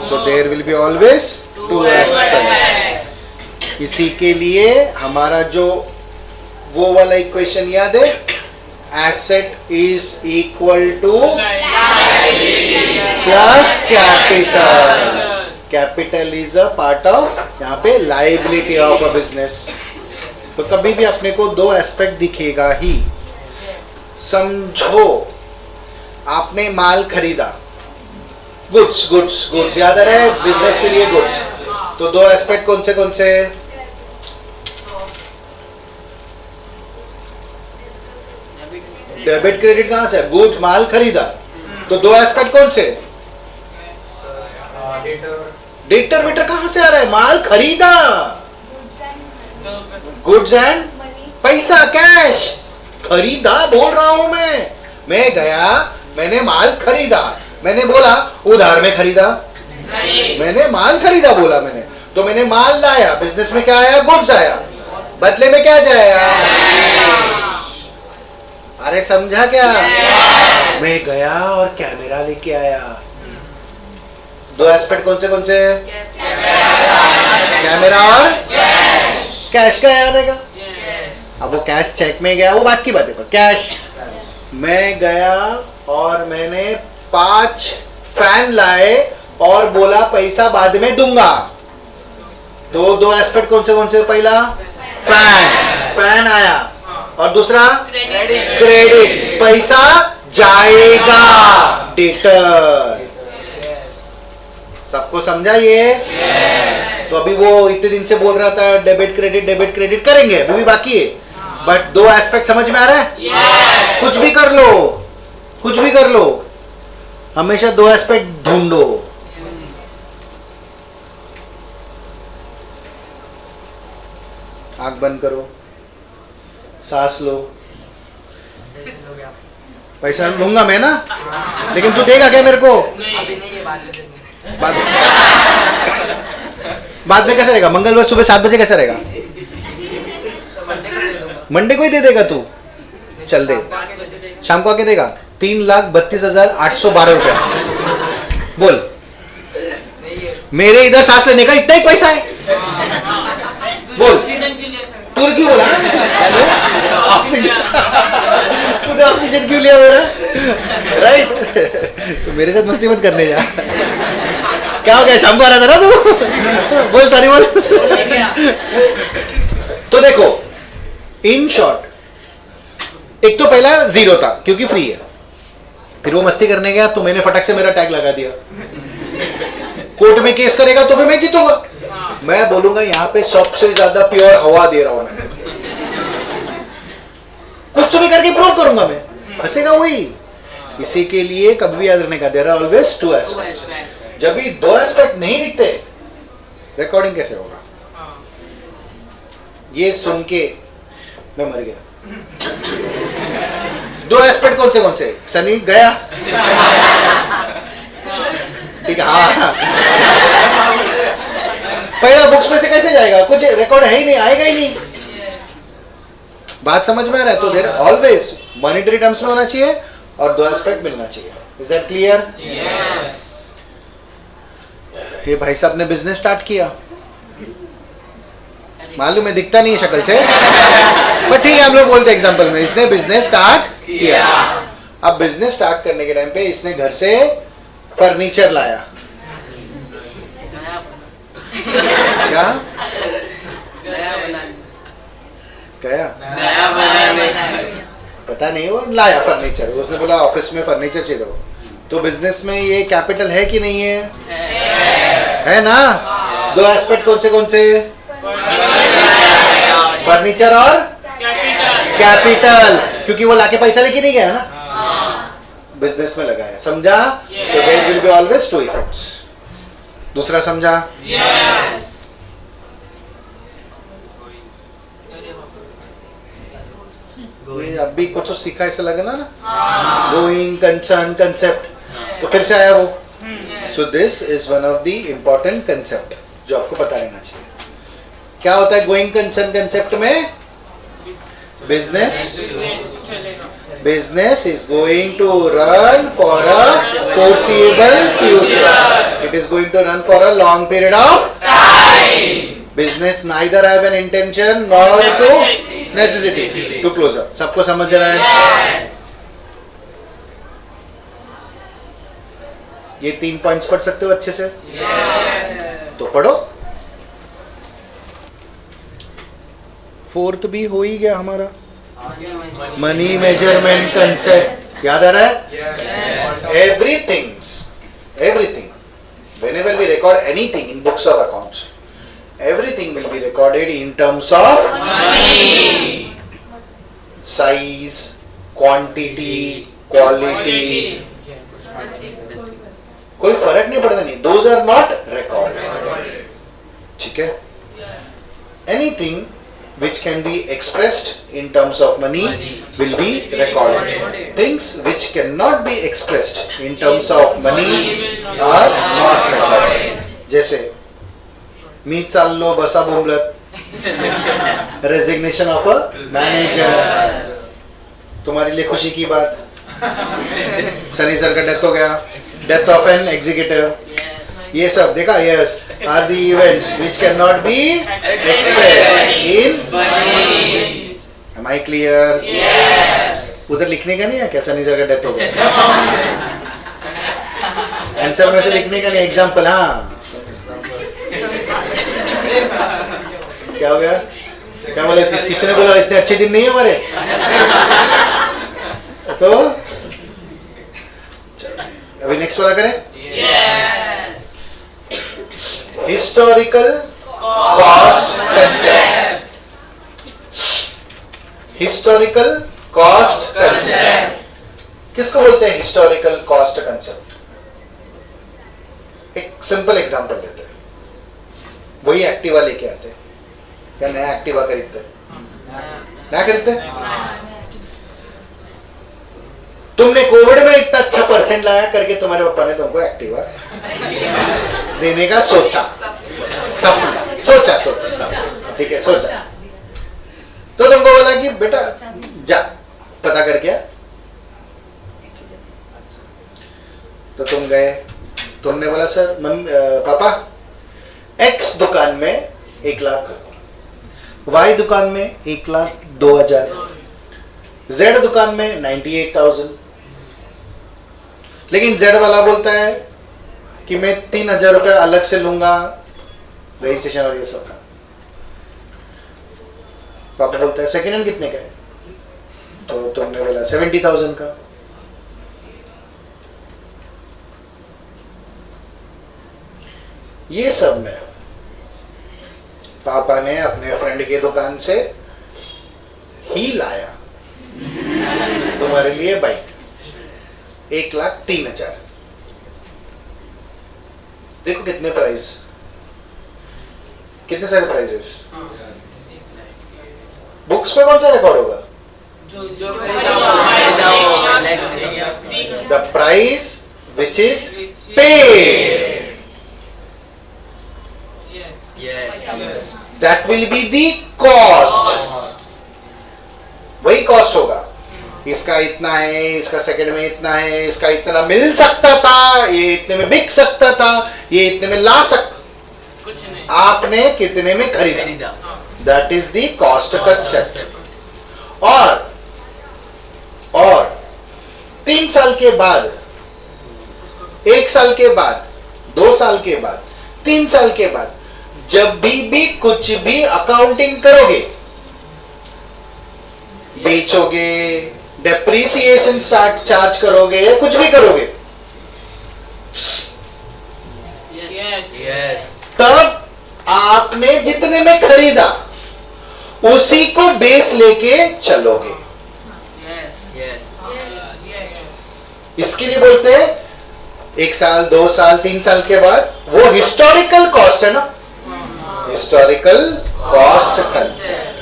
So there will be always 2 aspects। इसी के लिए हमारा जो वो वाला इक्वेशन याद है, asset is equal two plus capital. Capital is a part of यहाँ पे लाइबिलिटी ऑफ अ बिजनेस। तो कभी भी अपने को 2 एस्पेक्ट दिखेगा ही। समझो आपने माल खरीदा, गुड्स गुड्स गुड्स याद आ रहा है, बिजनेस के लिए गुड्स। तो 2 एस्पेक्ट कौन से? डेबिट क्रेडिट कहां से? गुड्स माल खरीदा, तो 2 एस्पेक्ट कौन से? डेटर वेटर कहां से आ रहा है? माल खरीदा, गुड्स एंड पैसा, कैश खरीदा बोल रहा हूं मैं गया, मैंने माल खरीदा, मैंने बोला उधार में खरीदा, मैंने माल खरीदा बोला मैंने, तो मैंने माल लाया, बिजनेस में क्या आया? गुड्स आया, बदले में क्या जाया? अरे समझा क्या? मैं गया और कैमरा लेके आया। 2 एस्पेक्ट कौन से? कैमरा और कैश का आने का। अब वो कैश चेक में गया, वो बात की बात है, पर कैश मैं गया और मैंने 5 फैन लाए और बोला पैसा बाद में दूंगा। तो 2 एस्पेक्ट कौन से? पहला फैन आया और दूसरा क्रेडिट, पैसा जाएगा, डेटर। सबको समझा ये? तो अभी वो इतने दिन से बोल रहा था डेबिट क्रेडिट करेंगे, अभी भी बाकी है, बट 2 एस्पेक्ट समझ में आ रहा है? कुछ भी कर लो, हमेशा 2 एस्पेक्ट ढूंढो। आंख बंद करो, सांस लो। पैसा लूंगा मैं ना, लेकिन तू देगा क्या मेरे को? बाद में कैसे रहेगा? मंगलवार सुबह 7 बजे कैसे रहेगा? मंडे को ही दे देगा तू? चल दे, शाम को आके देगा। 3,32,812 रुपया। बोल, मेरे इधर सांस लेने का इतना ही पैसा है। बोल, तुर क्यों बोला? ऑक्सीजन। तूने ऑक्सीजन क्यों लिया मेरा? राइट? तो मेरे साथ मस्ती मत करने जा। क्या हो गया? शाम को आ रहा था ना तू? बोल सॉरी बोल। तो देखो, इन शॉर्ट, एक तो पहला 0 था क्योंकि फ्री है, फिर वो मस्ती करने गया तो मैंने फटक से मेरा टैग लगा दिया। कोर्ट में केस करेगा तो भी मैं जीतूंगा। मैं बोलूंगा यहाँ पे सबसे ज्यादा प्योर हवा दे रहा हूं मैं, कुछ तो भी करके प्रूव करूंगा मैं। हंसेगा वही। इसी के लिए कभी भी याद रखने का, देयर आर ऑलवेज 2 एस्पेक्ट्स। जब भी 2 एस्पेक्ट नहीं दिखते, रिकॉर्डिंग कैसे होगा? ये सुन के मैं मर गया। 2 एस्पेक्ट कौन से? सनी गया, ठीक है। हाँ, पहला बुक्स में से कैसे जाएगा? कुछ रिकॉर्ड है ही नहीं, आएगा ही नहीं। बात समझ में आ रहा है? तो देयर ऑलवेज मॉनेटरी टर्म्स में होना चाहिए और 2 एस्पेक्ट मिलना चाहिए। Is that clear? ये भाई साहब ने बिजनेस स्टार्ट किया, मालूम है, दिखता नहीं है शक्ल से, बट ठीक है हम लोग बोलते एग्जांपल में, इसने बिजनेस स्टार्ट किया। अब बिजनेस स्टार्ट करने के टाइम पे इसने घर से फर्नीचर लाया। क्या गया पता नहीं, वो लाया फर्नीचर, उसने बोला ऑफिस में फर्नीचर चाहिए। तो बिजनेस में ये कैपिटल है कि नहीं है? है ना। दो एस्पेक्ट कौन से फर्नीचर और कैपिटल, क्योंकि वो लाके पैसा लेके नहीं गया ना, बिजनेस में लगाया। समझा? So there will be always two effects. दूसरा समझा? अब भी कुछ तो सीखा ऐसा लगा ना, गोइंग, कंसर्न, कंसेप्ट, तो फिर से आया वो। So this is one of the important concept जो आपको पता रहना चाहिए। क्या होता है गोइंग, कंसर्न, कंसेप्ट में? Business is going to run for a foreseeable future. It is going to run for a long period of time. Business neither have an intention nor to necessity to close up. सबको समझ रहा है? Yes. ये 3 points पढ़ सकते हो अच्छे से? Yes. तो पढ़ो। 4th भी हो ही गया हमारा, मनी मेजरमेंट कंसेप्ट याद आ रहा है? Everything whenever we record anything in books of accounts, everything will be recorded in terms of money, size, quantity, quality. कोई फर्क नहीं पड़ता, नहीं, those are not recorded. ठीक है? Anything which can be expressed in terms of money will be recorded. Things which cannot be expressed in terms of money are not recorded. जैसे मी चाललो बसा बोंबलत, रेजिग्नेशन ऑफ अ मैनेजर, तुम्हारे लिए खुशी की बात, सनी सर का डेथ हो गया, डेथ ऑफ एन एग्जीक्यूटिव, ये सब देखा? Yes, are the events which can not be expressed in money. Am I clear? Yes. उधर लिखने का नहीं है क्या सनी सर का डेथ हो गया? आंसर में से लिखने का नहीं, एग्जांपल। हाँ, क्या हो गया? क्या बोले? किसने बोला इतने अच्छे दिन नहीं है हमारे? तो अभी नेक्स्ट वाला करें। Historical cost concept. Historical cost concept किसको बोलते हैं? Historical cost concept. एक सिंपल एग्जांपल लेते हैं, वही एक्टिवा लेके आते हैं, क्या नया एक्टिवा खरीदते हैं? नया खरीदते हैं? तुमने कोविड में इतना अच्छा परसेंट लाया करके तुम्हारे पापा ने तुमको एक्टिवा देने का सोचा, सपना सोचा, ठीक है, सोचा। तो तुमको बोला कि बेटा जा पता करके आ। तो तुम गए, तुमने बोला सर पापा एक्स दुकान में 1 लाख, वाई दुकान में 1,02,000, जेड दुकान में 98,000। लेकिन जेड वाला बोलता है कि मैं 3,000 रुपया अलग से लूंगा रजिस्ट्रेशन और ये सब का। पापा बोलता है सेकेंड हैंड कितने का है? तो तुमने बोला 70,000 का। ये सब में पापा ने अपने फ्रेंड के दुकान से ही लाया तुम्हारे लिए बाइक 1,03,000। देखो कितने प्राइस, कितने सारे प्राइसेस। बुक्स पे कौन सा रिकॉर्ड होगा? The price which is paid, that will be the cost. वही कॉस्ट होगा। इसका इतना है, इसका सेकंड में इतना है, इसका इतना मिल सकता था, ये इतने में बिक सकता था, ये इतने में ला सकता, आपने कितने में खरीदा, that is the cost concept. और 3 साल के बाद, 1 साल के बाद, 2 साल के बाद, 3 साल के बाद जब भी कुछ भी अकाउंटिंग करोगे, बेचोगे, डेप्रिसिएशन स्टार्ट चार्ज करोगे या कुछ भी करोगे, तब आपने जितने में खरीदा उसी को बेस लेके चलोगे। इसके लिए बोलते हैं 1 साल, 2 साल, 3 साल के बाद, वो हिस्टोरिकल कॉस्ट है ना, हिस्टोरिकल कॉस्ट कंसेप्ट।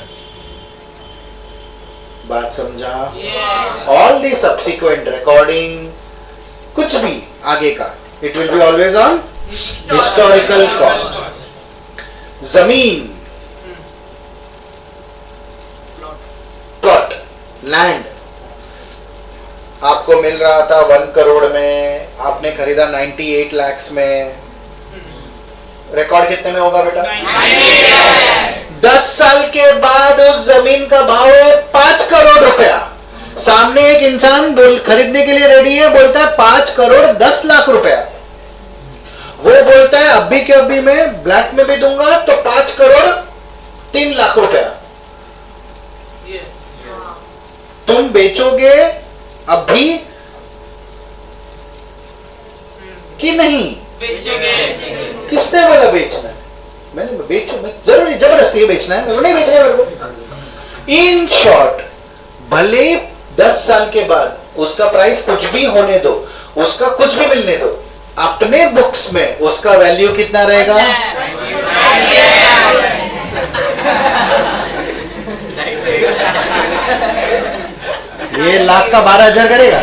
बात समझा? ऑल दी सब्सिक्वेंट रिकॉर्डिंग, कुछ भी आगे का, it will be always on historical cost. जमीन, प्लॉट, लैंड आपको मिल रहा था 1 करोड़ में, आपने खरीदा 98 लाख में, रिकॉर्ड कितने में होगा बेटा? 10 साल के बाद उस जमीन का भाव है 5 करोड़ रुपया। सामने एक इंसान खरीदने के लिए रेडी है, बोलता है 5 करोड़ 10 लाख रुपया। वो बोलता है अभी के अभी मैं ब्लैक में भी दूंगा तो 5 करोड़ 3 लाख रुपया। तुम बेचोगे अभी कि नहीं? किसने बोला बेचना है? मैंने बेचो, मैं जरूरी जबरदस्ती बेचना है, नहीं बेचना है मेरे को। इन शॉर्ट, भले 10 साल के बाद उसका प्राइस कुछ भी होने दो, उसका कुछ भी मिलने दो, अपने बुक्स में उसका वैल्यू कितना रहेगा? ये लाख का 12,000 करेगा।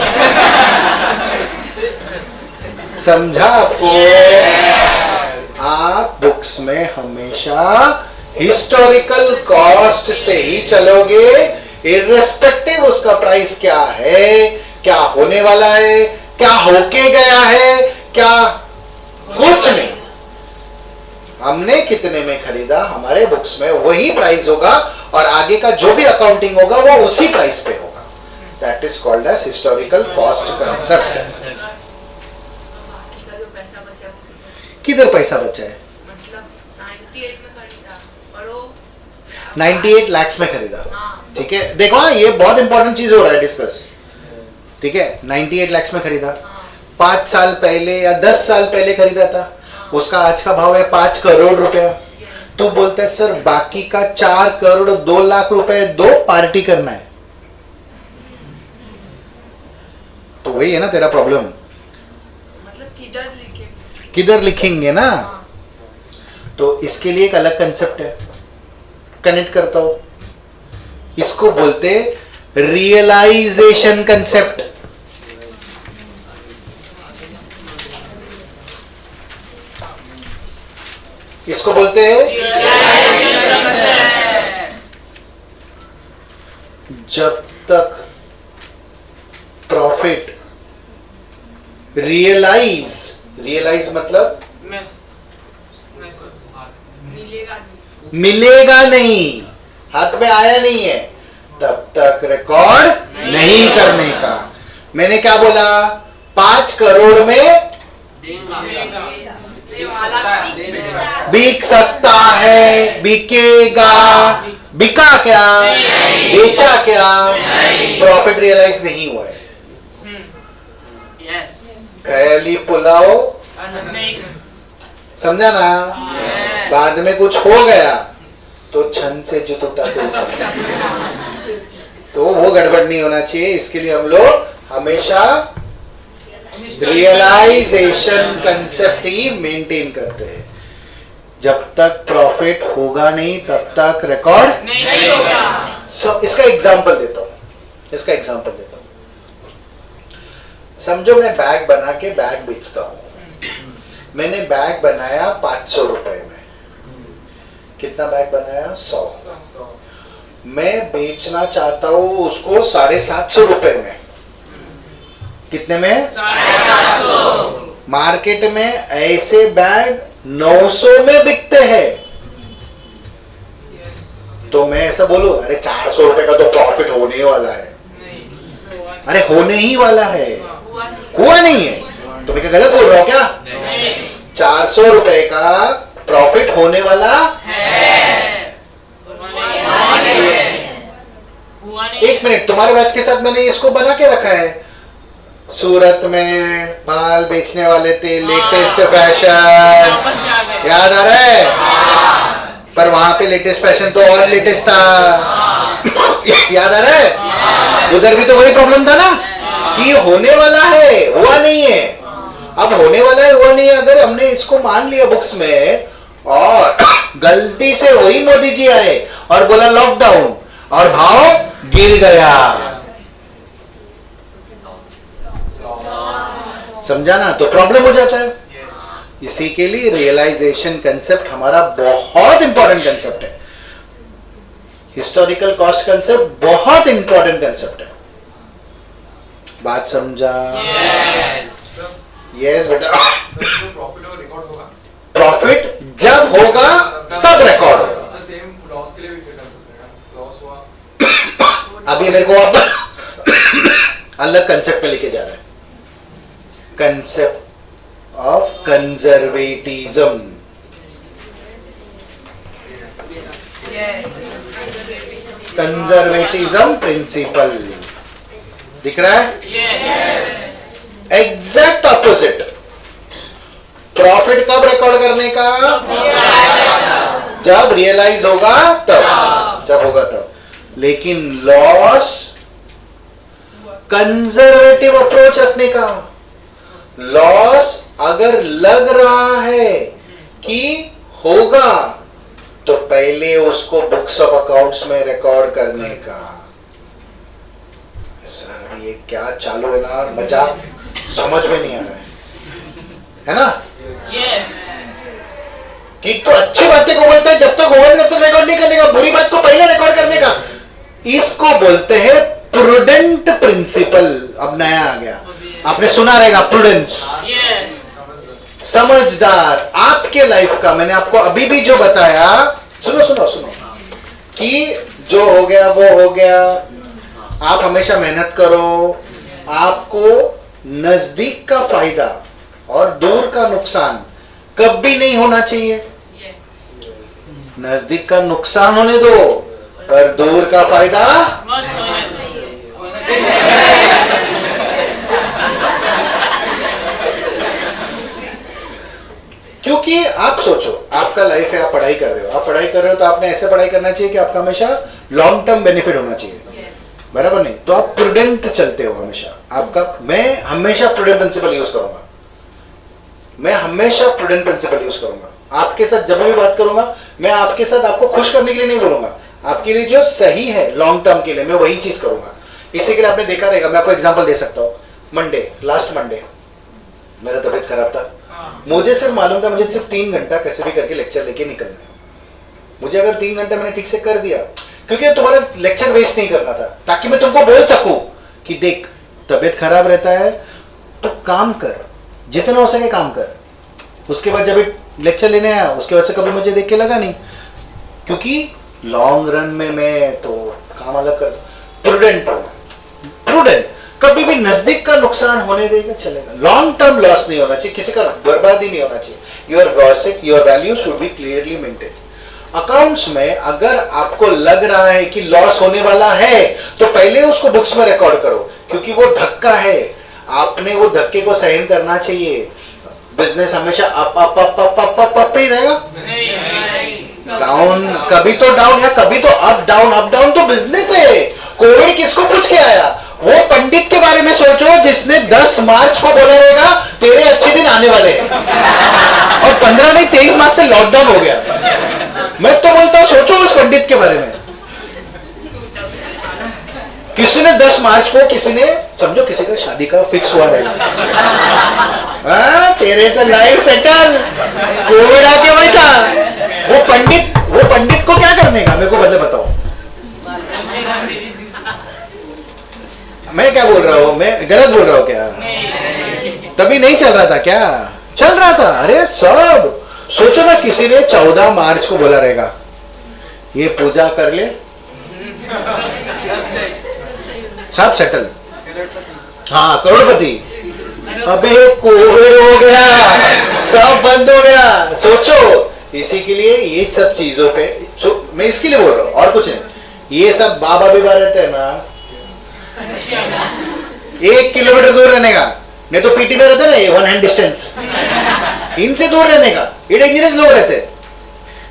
समझा आपको? आप बुक्स में हमेशा हिस्टोरिकल कॉस्ट से ही चलोगे, इर्रेस्पेक्टिव उसका प्राइस क्या है, क्या होने वाला है, क्या होके गया है, क्या कुछ नहीं। हमने कितने में खरीदा, हमारे बुक्स में वही प्राइस होगा और आगे का जो भी अकाउंटिंग होगा वो उसी प्राइस पे होगा। That is called as historical cost concept. किधर पैसा बचा है? मतलब 98 में खरीदा और वो 98 लाख में खरीदा। ठीक है, देखो हाँ, ये बहुत इंपॉर्टेंट चीज हो रहा है डिस्कस। ठीक है, 98 लाख में खरीदा, 5 साल पहले या 10 साल पहले खरीदा था, उसका आज का भाव है 5 करोड़ रुपया। तो बोलता है सर बाकी का 4 करोड़ 2 लाख रुपए दो, पार्टी करना है। तो वही है ना तेरा प्रॉब्लम, मतलब किधर लिखेंगे ना। तो इसके लिए एक अलग कंसेप्ट है, कनेक्ट करता हूं, इसको बोलते रियलाइजेशन कंसेप्ट। इसको बोलते हैं जब तक प्रॉफिट रियलाइज मतलब मिलेगा नहीं, हाथ में आया नहीं है, तब तक रिकॉर्ड नहीं करने का। मैंने क्या बोला? 5 करोड़ में बिक सकता है, बिकेगा, बिका क्या, बेचा क्या, प्रॉफिट रियलाइज नहीं हुआ है। खयाली पुलाव, समझा ना? बाद में कुछ हो गया तो छन से जो टूटा तो वो गड़बड़ नहीं होना चाहिए। इसके लिए हम लोग हमेशा रियलाइजेशन कंसेप्ट ही मेंटेन करते हैं। जब तक प्रॉफिट होगा नहीं तब तक रिकॉर्ड नहीं होगा। इसका एग्जांपल देता हूं, समझो मैं बैग बना के बैग बेचता हूं। मैंने बैग बनाया 500 रुपए में। कितना बैग बनाया? 100। मैं बेचना चाहता हूं उसको 750 रुपए में। कितने में? 750। मार्केट में ऐसे बैग 900 में बिकते हैं। तो मैं ऐसा बोलूं, अरे 400 रुपए का तो प्रॉफिट होने वाला है, अरे होने ही वाला है, हुआ नहीं है, तो मैं क्या गलत बोल रहा हूं क्या? 400 रुपए का प्रॉफिट होने वाला एक मिनट, तुम्हारे बैच के साथ मैंने इसको बना के रखा है, सूरत में माल बेचने वाले थे, लेटेस्ट फैशन, याद आ रहा है? पर वहां पे लेटेस्ट फैशन तो और लेटेस्ट था, याद आ रहा है? उधर भी तो वही प्रॉब्लम था ना कि होने वाला है, हुआ नहीं है। अब होने वाला है, हुआ नहीं है, अगर हमने इसको मान लिया बुक्स में और गलती से वही मोदी जी आए और बोला लॉकडाउन और भाव गिर गया, समझा ना, तो प्रॉब्लम हो जाता है। इसी के लिए रियलाइजेशन कंसेप्ट हमारा बहुत इंपॉर्टेंट कंसेप्ट है, हिस्टोरिकल कॉस्ट कंसेप्ट बहुत इंपॉर्टेंट कंसेप्ट है। बात समझा? यस बेटा। प्रॉफिट और रिकॉर्ड होगा, प्रॉफिट जब होगा तब रिकॉर्ड होगा। सेम लॉस के लिए भी फिर कर सकते हैं, लॉस हुआ अभी मेरे को आप अलग कंसेप्ट में लेके जा रहे हैं, concept of conservatism. Conservatism principle दिख रहा है? एग्जैक्ट ऑपोजिट, प्रॉफिट कब रिकॉर्ड करने का? जब रियलाइज होगा तब, जब होगा तब। लेकिन लॉस कंजर्वेटिव अप्रोच रखने का, लॉस अगर लग रहा है कि होगा तो पहले उसको बुक्स ऑफ अकाउंट्स में रिकॉर्ड करने का। सर ये क्या चालू है ना, मजाक समझ में नहीं आ रहा है ना? कि तो अच्छी बातें को बोलते हैं जब तक होगा जब तक रिकॉर्ड नहीं करने का, बुरी बात को पहले रिकॉर्ड करने का, इसको बोलते हैं प्रूडेंट प्रिंसिपल। अब नया आ गया, आपने सुना रहेगा प्रूडेंस, समझदार। आपके लाइफ का मैंने आपको अभी भी जो बताया, सुनो सुनो सुनो, कि जो हो गया वो हो गया, आप हमेशा मेहनत करो, आपको नजदीक का फायदा और दूर का नुकसान कभी नहीं होना चाहिए। नजदीक का नुकसान होने दो पर दूर का फायदा क्योंकि आप सोचो, आपका लाइफ है, आप पढ़ाई कर रहे हो, आप पढ़ाई कर रहे हो तो आपने ऐसे पढ़ाई करना चाहिए कि आपका हमेशा लॉन्ग टर्म बेनिफिट होना चाहिए, बराबर नहीं? तो आप प्रूडेंट चलते हो हमेशा। आपका, मैं हमेशा प्रूडेंट प्रिंसिपल यूज करूंगा, मैं हमेशा प्रूडेंट प्रिंसिपल यूज करूंगा। आपके साथ जब भी बात करूंगा, मैं आपके साथ आपको खुश करने के लिए नहीं बोलूंगा, आपके लिए जो सही है लॉन्ग टर्म के लिए मैं वही चीज करूंगा। इसी के लिए आपने देखा रहेगा, मैं आपको एग्जांपल दे सकता हूं। मंडे, लास्ट मंडे मेरा तबीयत खराब था, मुझे सिर्फ मालूम था मुझे सिर्फ 3 घंटा कैसे भी करके लेक्चर लेके निकलना है। मुझे अगर 3 घंटा मैंने ठीक से कर दिया, क्योंकि तुम्हारा लेक्चर वेस्ट नहीं करना था, ताकि मैं तुमको बोल सकूं कि देख तबीयत खराब रहता है तो काम कर, जितना हो सके काम कर। उसके बाद जब लेक्चर लेने आया उसके बाद से कभी मुझे देख के लगा नहीं, क्योंकि लॉन्ग रन में मैं तो काम अलग कर। प्रूडेंट हो, प्रूडेंट, कभी भी नजदीक का नुकसान होने देगा चलेगा, लॉन्ग टर्म लॉस नहीं होना चाहिए, किसी का बर्बादी नहीं होना चाहिए। Your value should be clearly maintain. Accounts में अगर आपको लग रहा है कि लॉस होने वाला है तो पहले उसको बुक्स में रिकॉर्ड करो, क्योंकि वो धक्का है, आपने वो धक्के को सहन करना चाहिए। बिजनेस हमेशा up up up up up up up ही रहेगा, डाउन कभी तो डाउन या कभी तो अप डाउन तो बिजनेस है। कोविड किसको पूछ के आया? वो पंडित के बारे में सोचो जिसने 10 मार्च को बोला रहेगा तेरे अच्छे दिन आने वाले हैं, और 15 नहीं 23 मार्च से लॉकडाउन हो गया। मैं तो बोलता हूं सोचो उस पंडित के बारे में। किसी ने 10 मार्च को, किसी ने समझो किसी का शादी का फिक्स हुआ रहेगा, तेरे तो लाइफ सेटल, कोविड आके बैठा। वो पंडित को क्या करने का, मेरे को बताओ। मैं क्या बोल रहा हूँ, मैं गलत बोल रहा हूँ क्या? तभी नहीं चल रहा था क्या? चल रहा था। अरे सब सोचो ना, किसी ने 14 मार्च को बोला रहेगा ये पूजा कर ले, सब सेटल। हाँ करोड़पति। अबे कोविड हो गया, सब बंद हो गया। सोचो इसी के लिए ये सब चीजों पे मैं इसके लिए बोल रहा हूँ और कुछ नहीं। ये सब बाबा बीबा रहते हैं ना, 1 किलोमीटर दूर रहने का, नहीं तो पीटी में रहते ना ये 1 हैंड डिस्टेंस, इनसे दूर रहने का। ये डेंजरस लोग रहते हैं।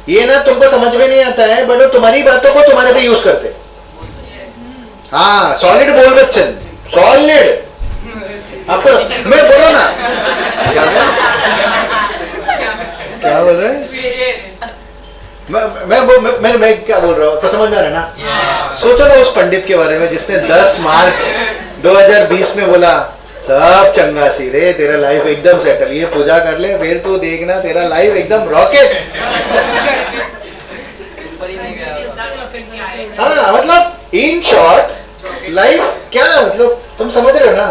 ये ना तुमको समझ में नहीं आता है, बट तुम्हारी बातों को तुम्हारे पे यूज करते। हाँ सॉलिड बोल बच्चन, सॉलिड। आपको मैं बोलो ना क्या बोल रहे हैं? मैं क्या बोल रहा हूँ, तो समझ में आ रहा है ना? सोचो ना उस पंडित के बारे में जिसने 10 मार्च 2020 में बोला सब चंगा सी रे, तेरा लाइफ एकदम सेटल, ये पूजा कर ले फिर तू देखना तेरा लाइफ एकदम रॉकेट। हाँ मतलब इन शॉर्ट लाइफ क्या मतलब तुम समझ रहे हो ना?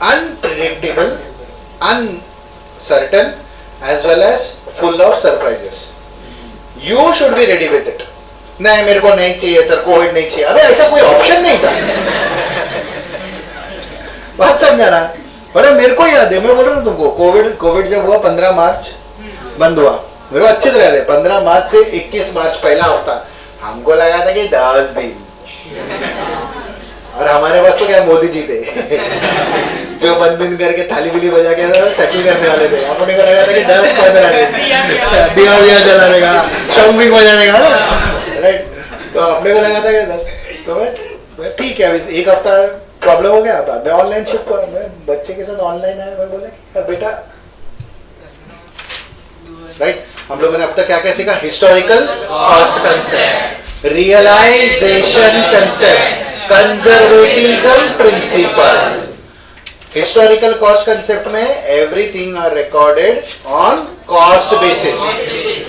Unpredictable, uncertain as well as full of surprises. You should be ready with it. नहीं मेरे को नहीं चाहिए सर, कोविड नहीं चाहिए। अबे ऐसा कोई ऑप्शन नहीं था। बात समझा ना? अरे मेरे को याद है, मैं बोल रहा हूँ तुमको, कोविड जब हुआ 15 मार्च बंद हुआ, मेरे को अच्छे तरह याद है। 15 मार्च से 21 मार्च पहला हफ्ता हमको लगा था कि 10 दिन, और हमारे पास तो क्या मोदी जी थे जो बंद करके थाली बिली बजा के सेटल करने वाले थे। अपने को लगा था कि 10-15 दिन दिया जलाने का, शंख बजाने का, राइट? तो अपने को लगा था कि 10, तो मैं ठीक है अभी 1 हफ्ता प्रॉब्लम हो गया। बाद में ऑनलाइन शिफ्ट हुआ, मैं बच्चे के साथ ऑनलाइन आया। मैं बोला यार बेटा, राइट? हम लोगों ने अब तक क्या क्या सीखा? Historical cost concept, realisation concept, conservatism principle. Historical cost concept में everything are recorded on cost basis,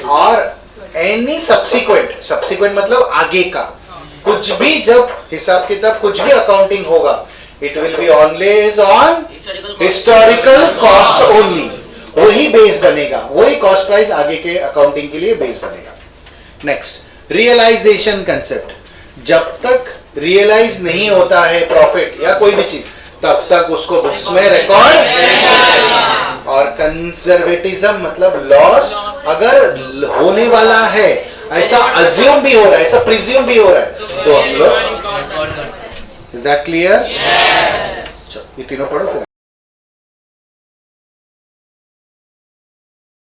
और एनी सब्सिक्वेंट मतलब आगे का कुछ भी, जब हिसाब किताब कुछ भी अकाउंटिंग होगा, it will be always on historical cost only. वही बेस बनेगा, वही कॉस्ट प्राइस आगे के अकाउंटिंग के लिए बेस बनेगा। Next, realisation concept. जब तक रियलाइज नहीं होता है प्रॉफिट या कोई भी चीज, तब तक उसको बुक्स में रिकॉर्ड। और कंजर्वेटिज्म मतलब लॉस अगर होने वाला है, ऐसा अज्यूम भी हो रहा है, ऐसा प्रिज्यूम भी हो रहा है, तो हम लोग, इज दैट क्लियर? ये तीनों पढ़ो फिर।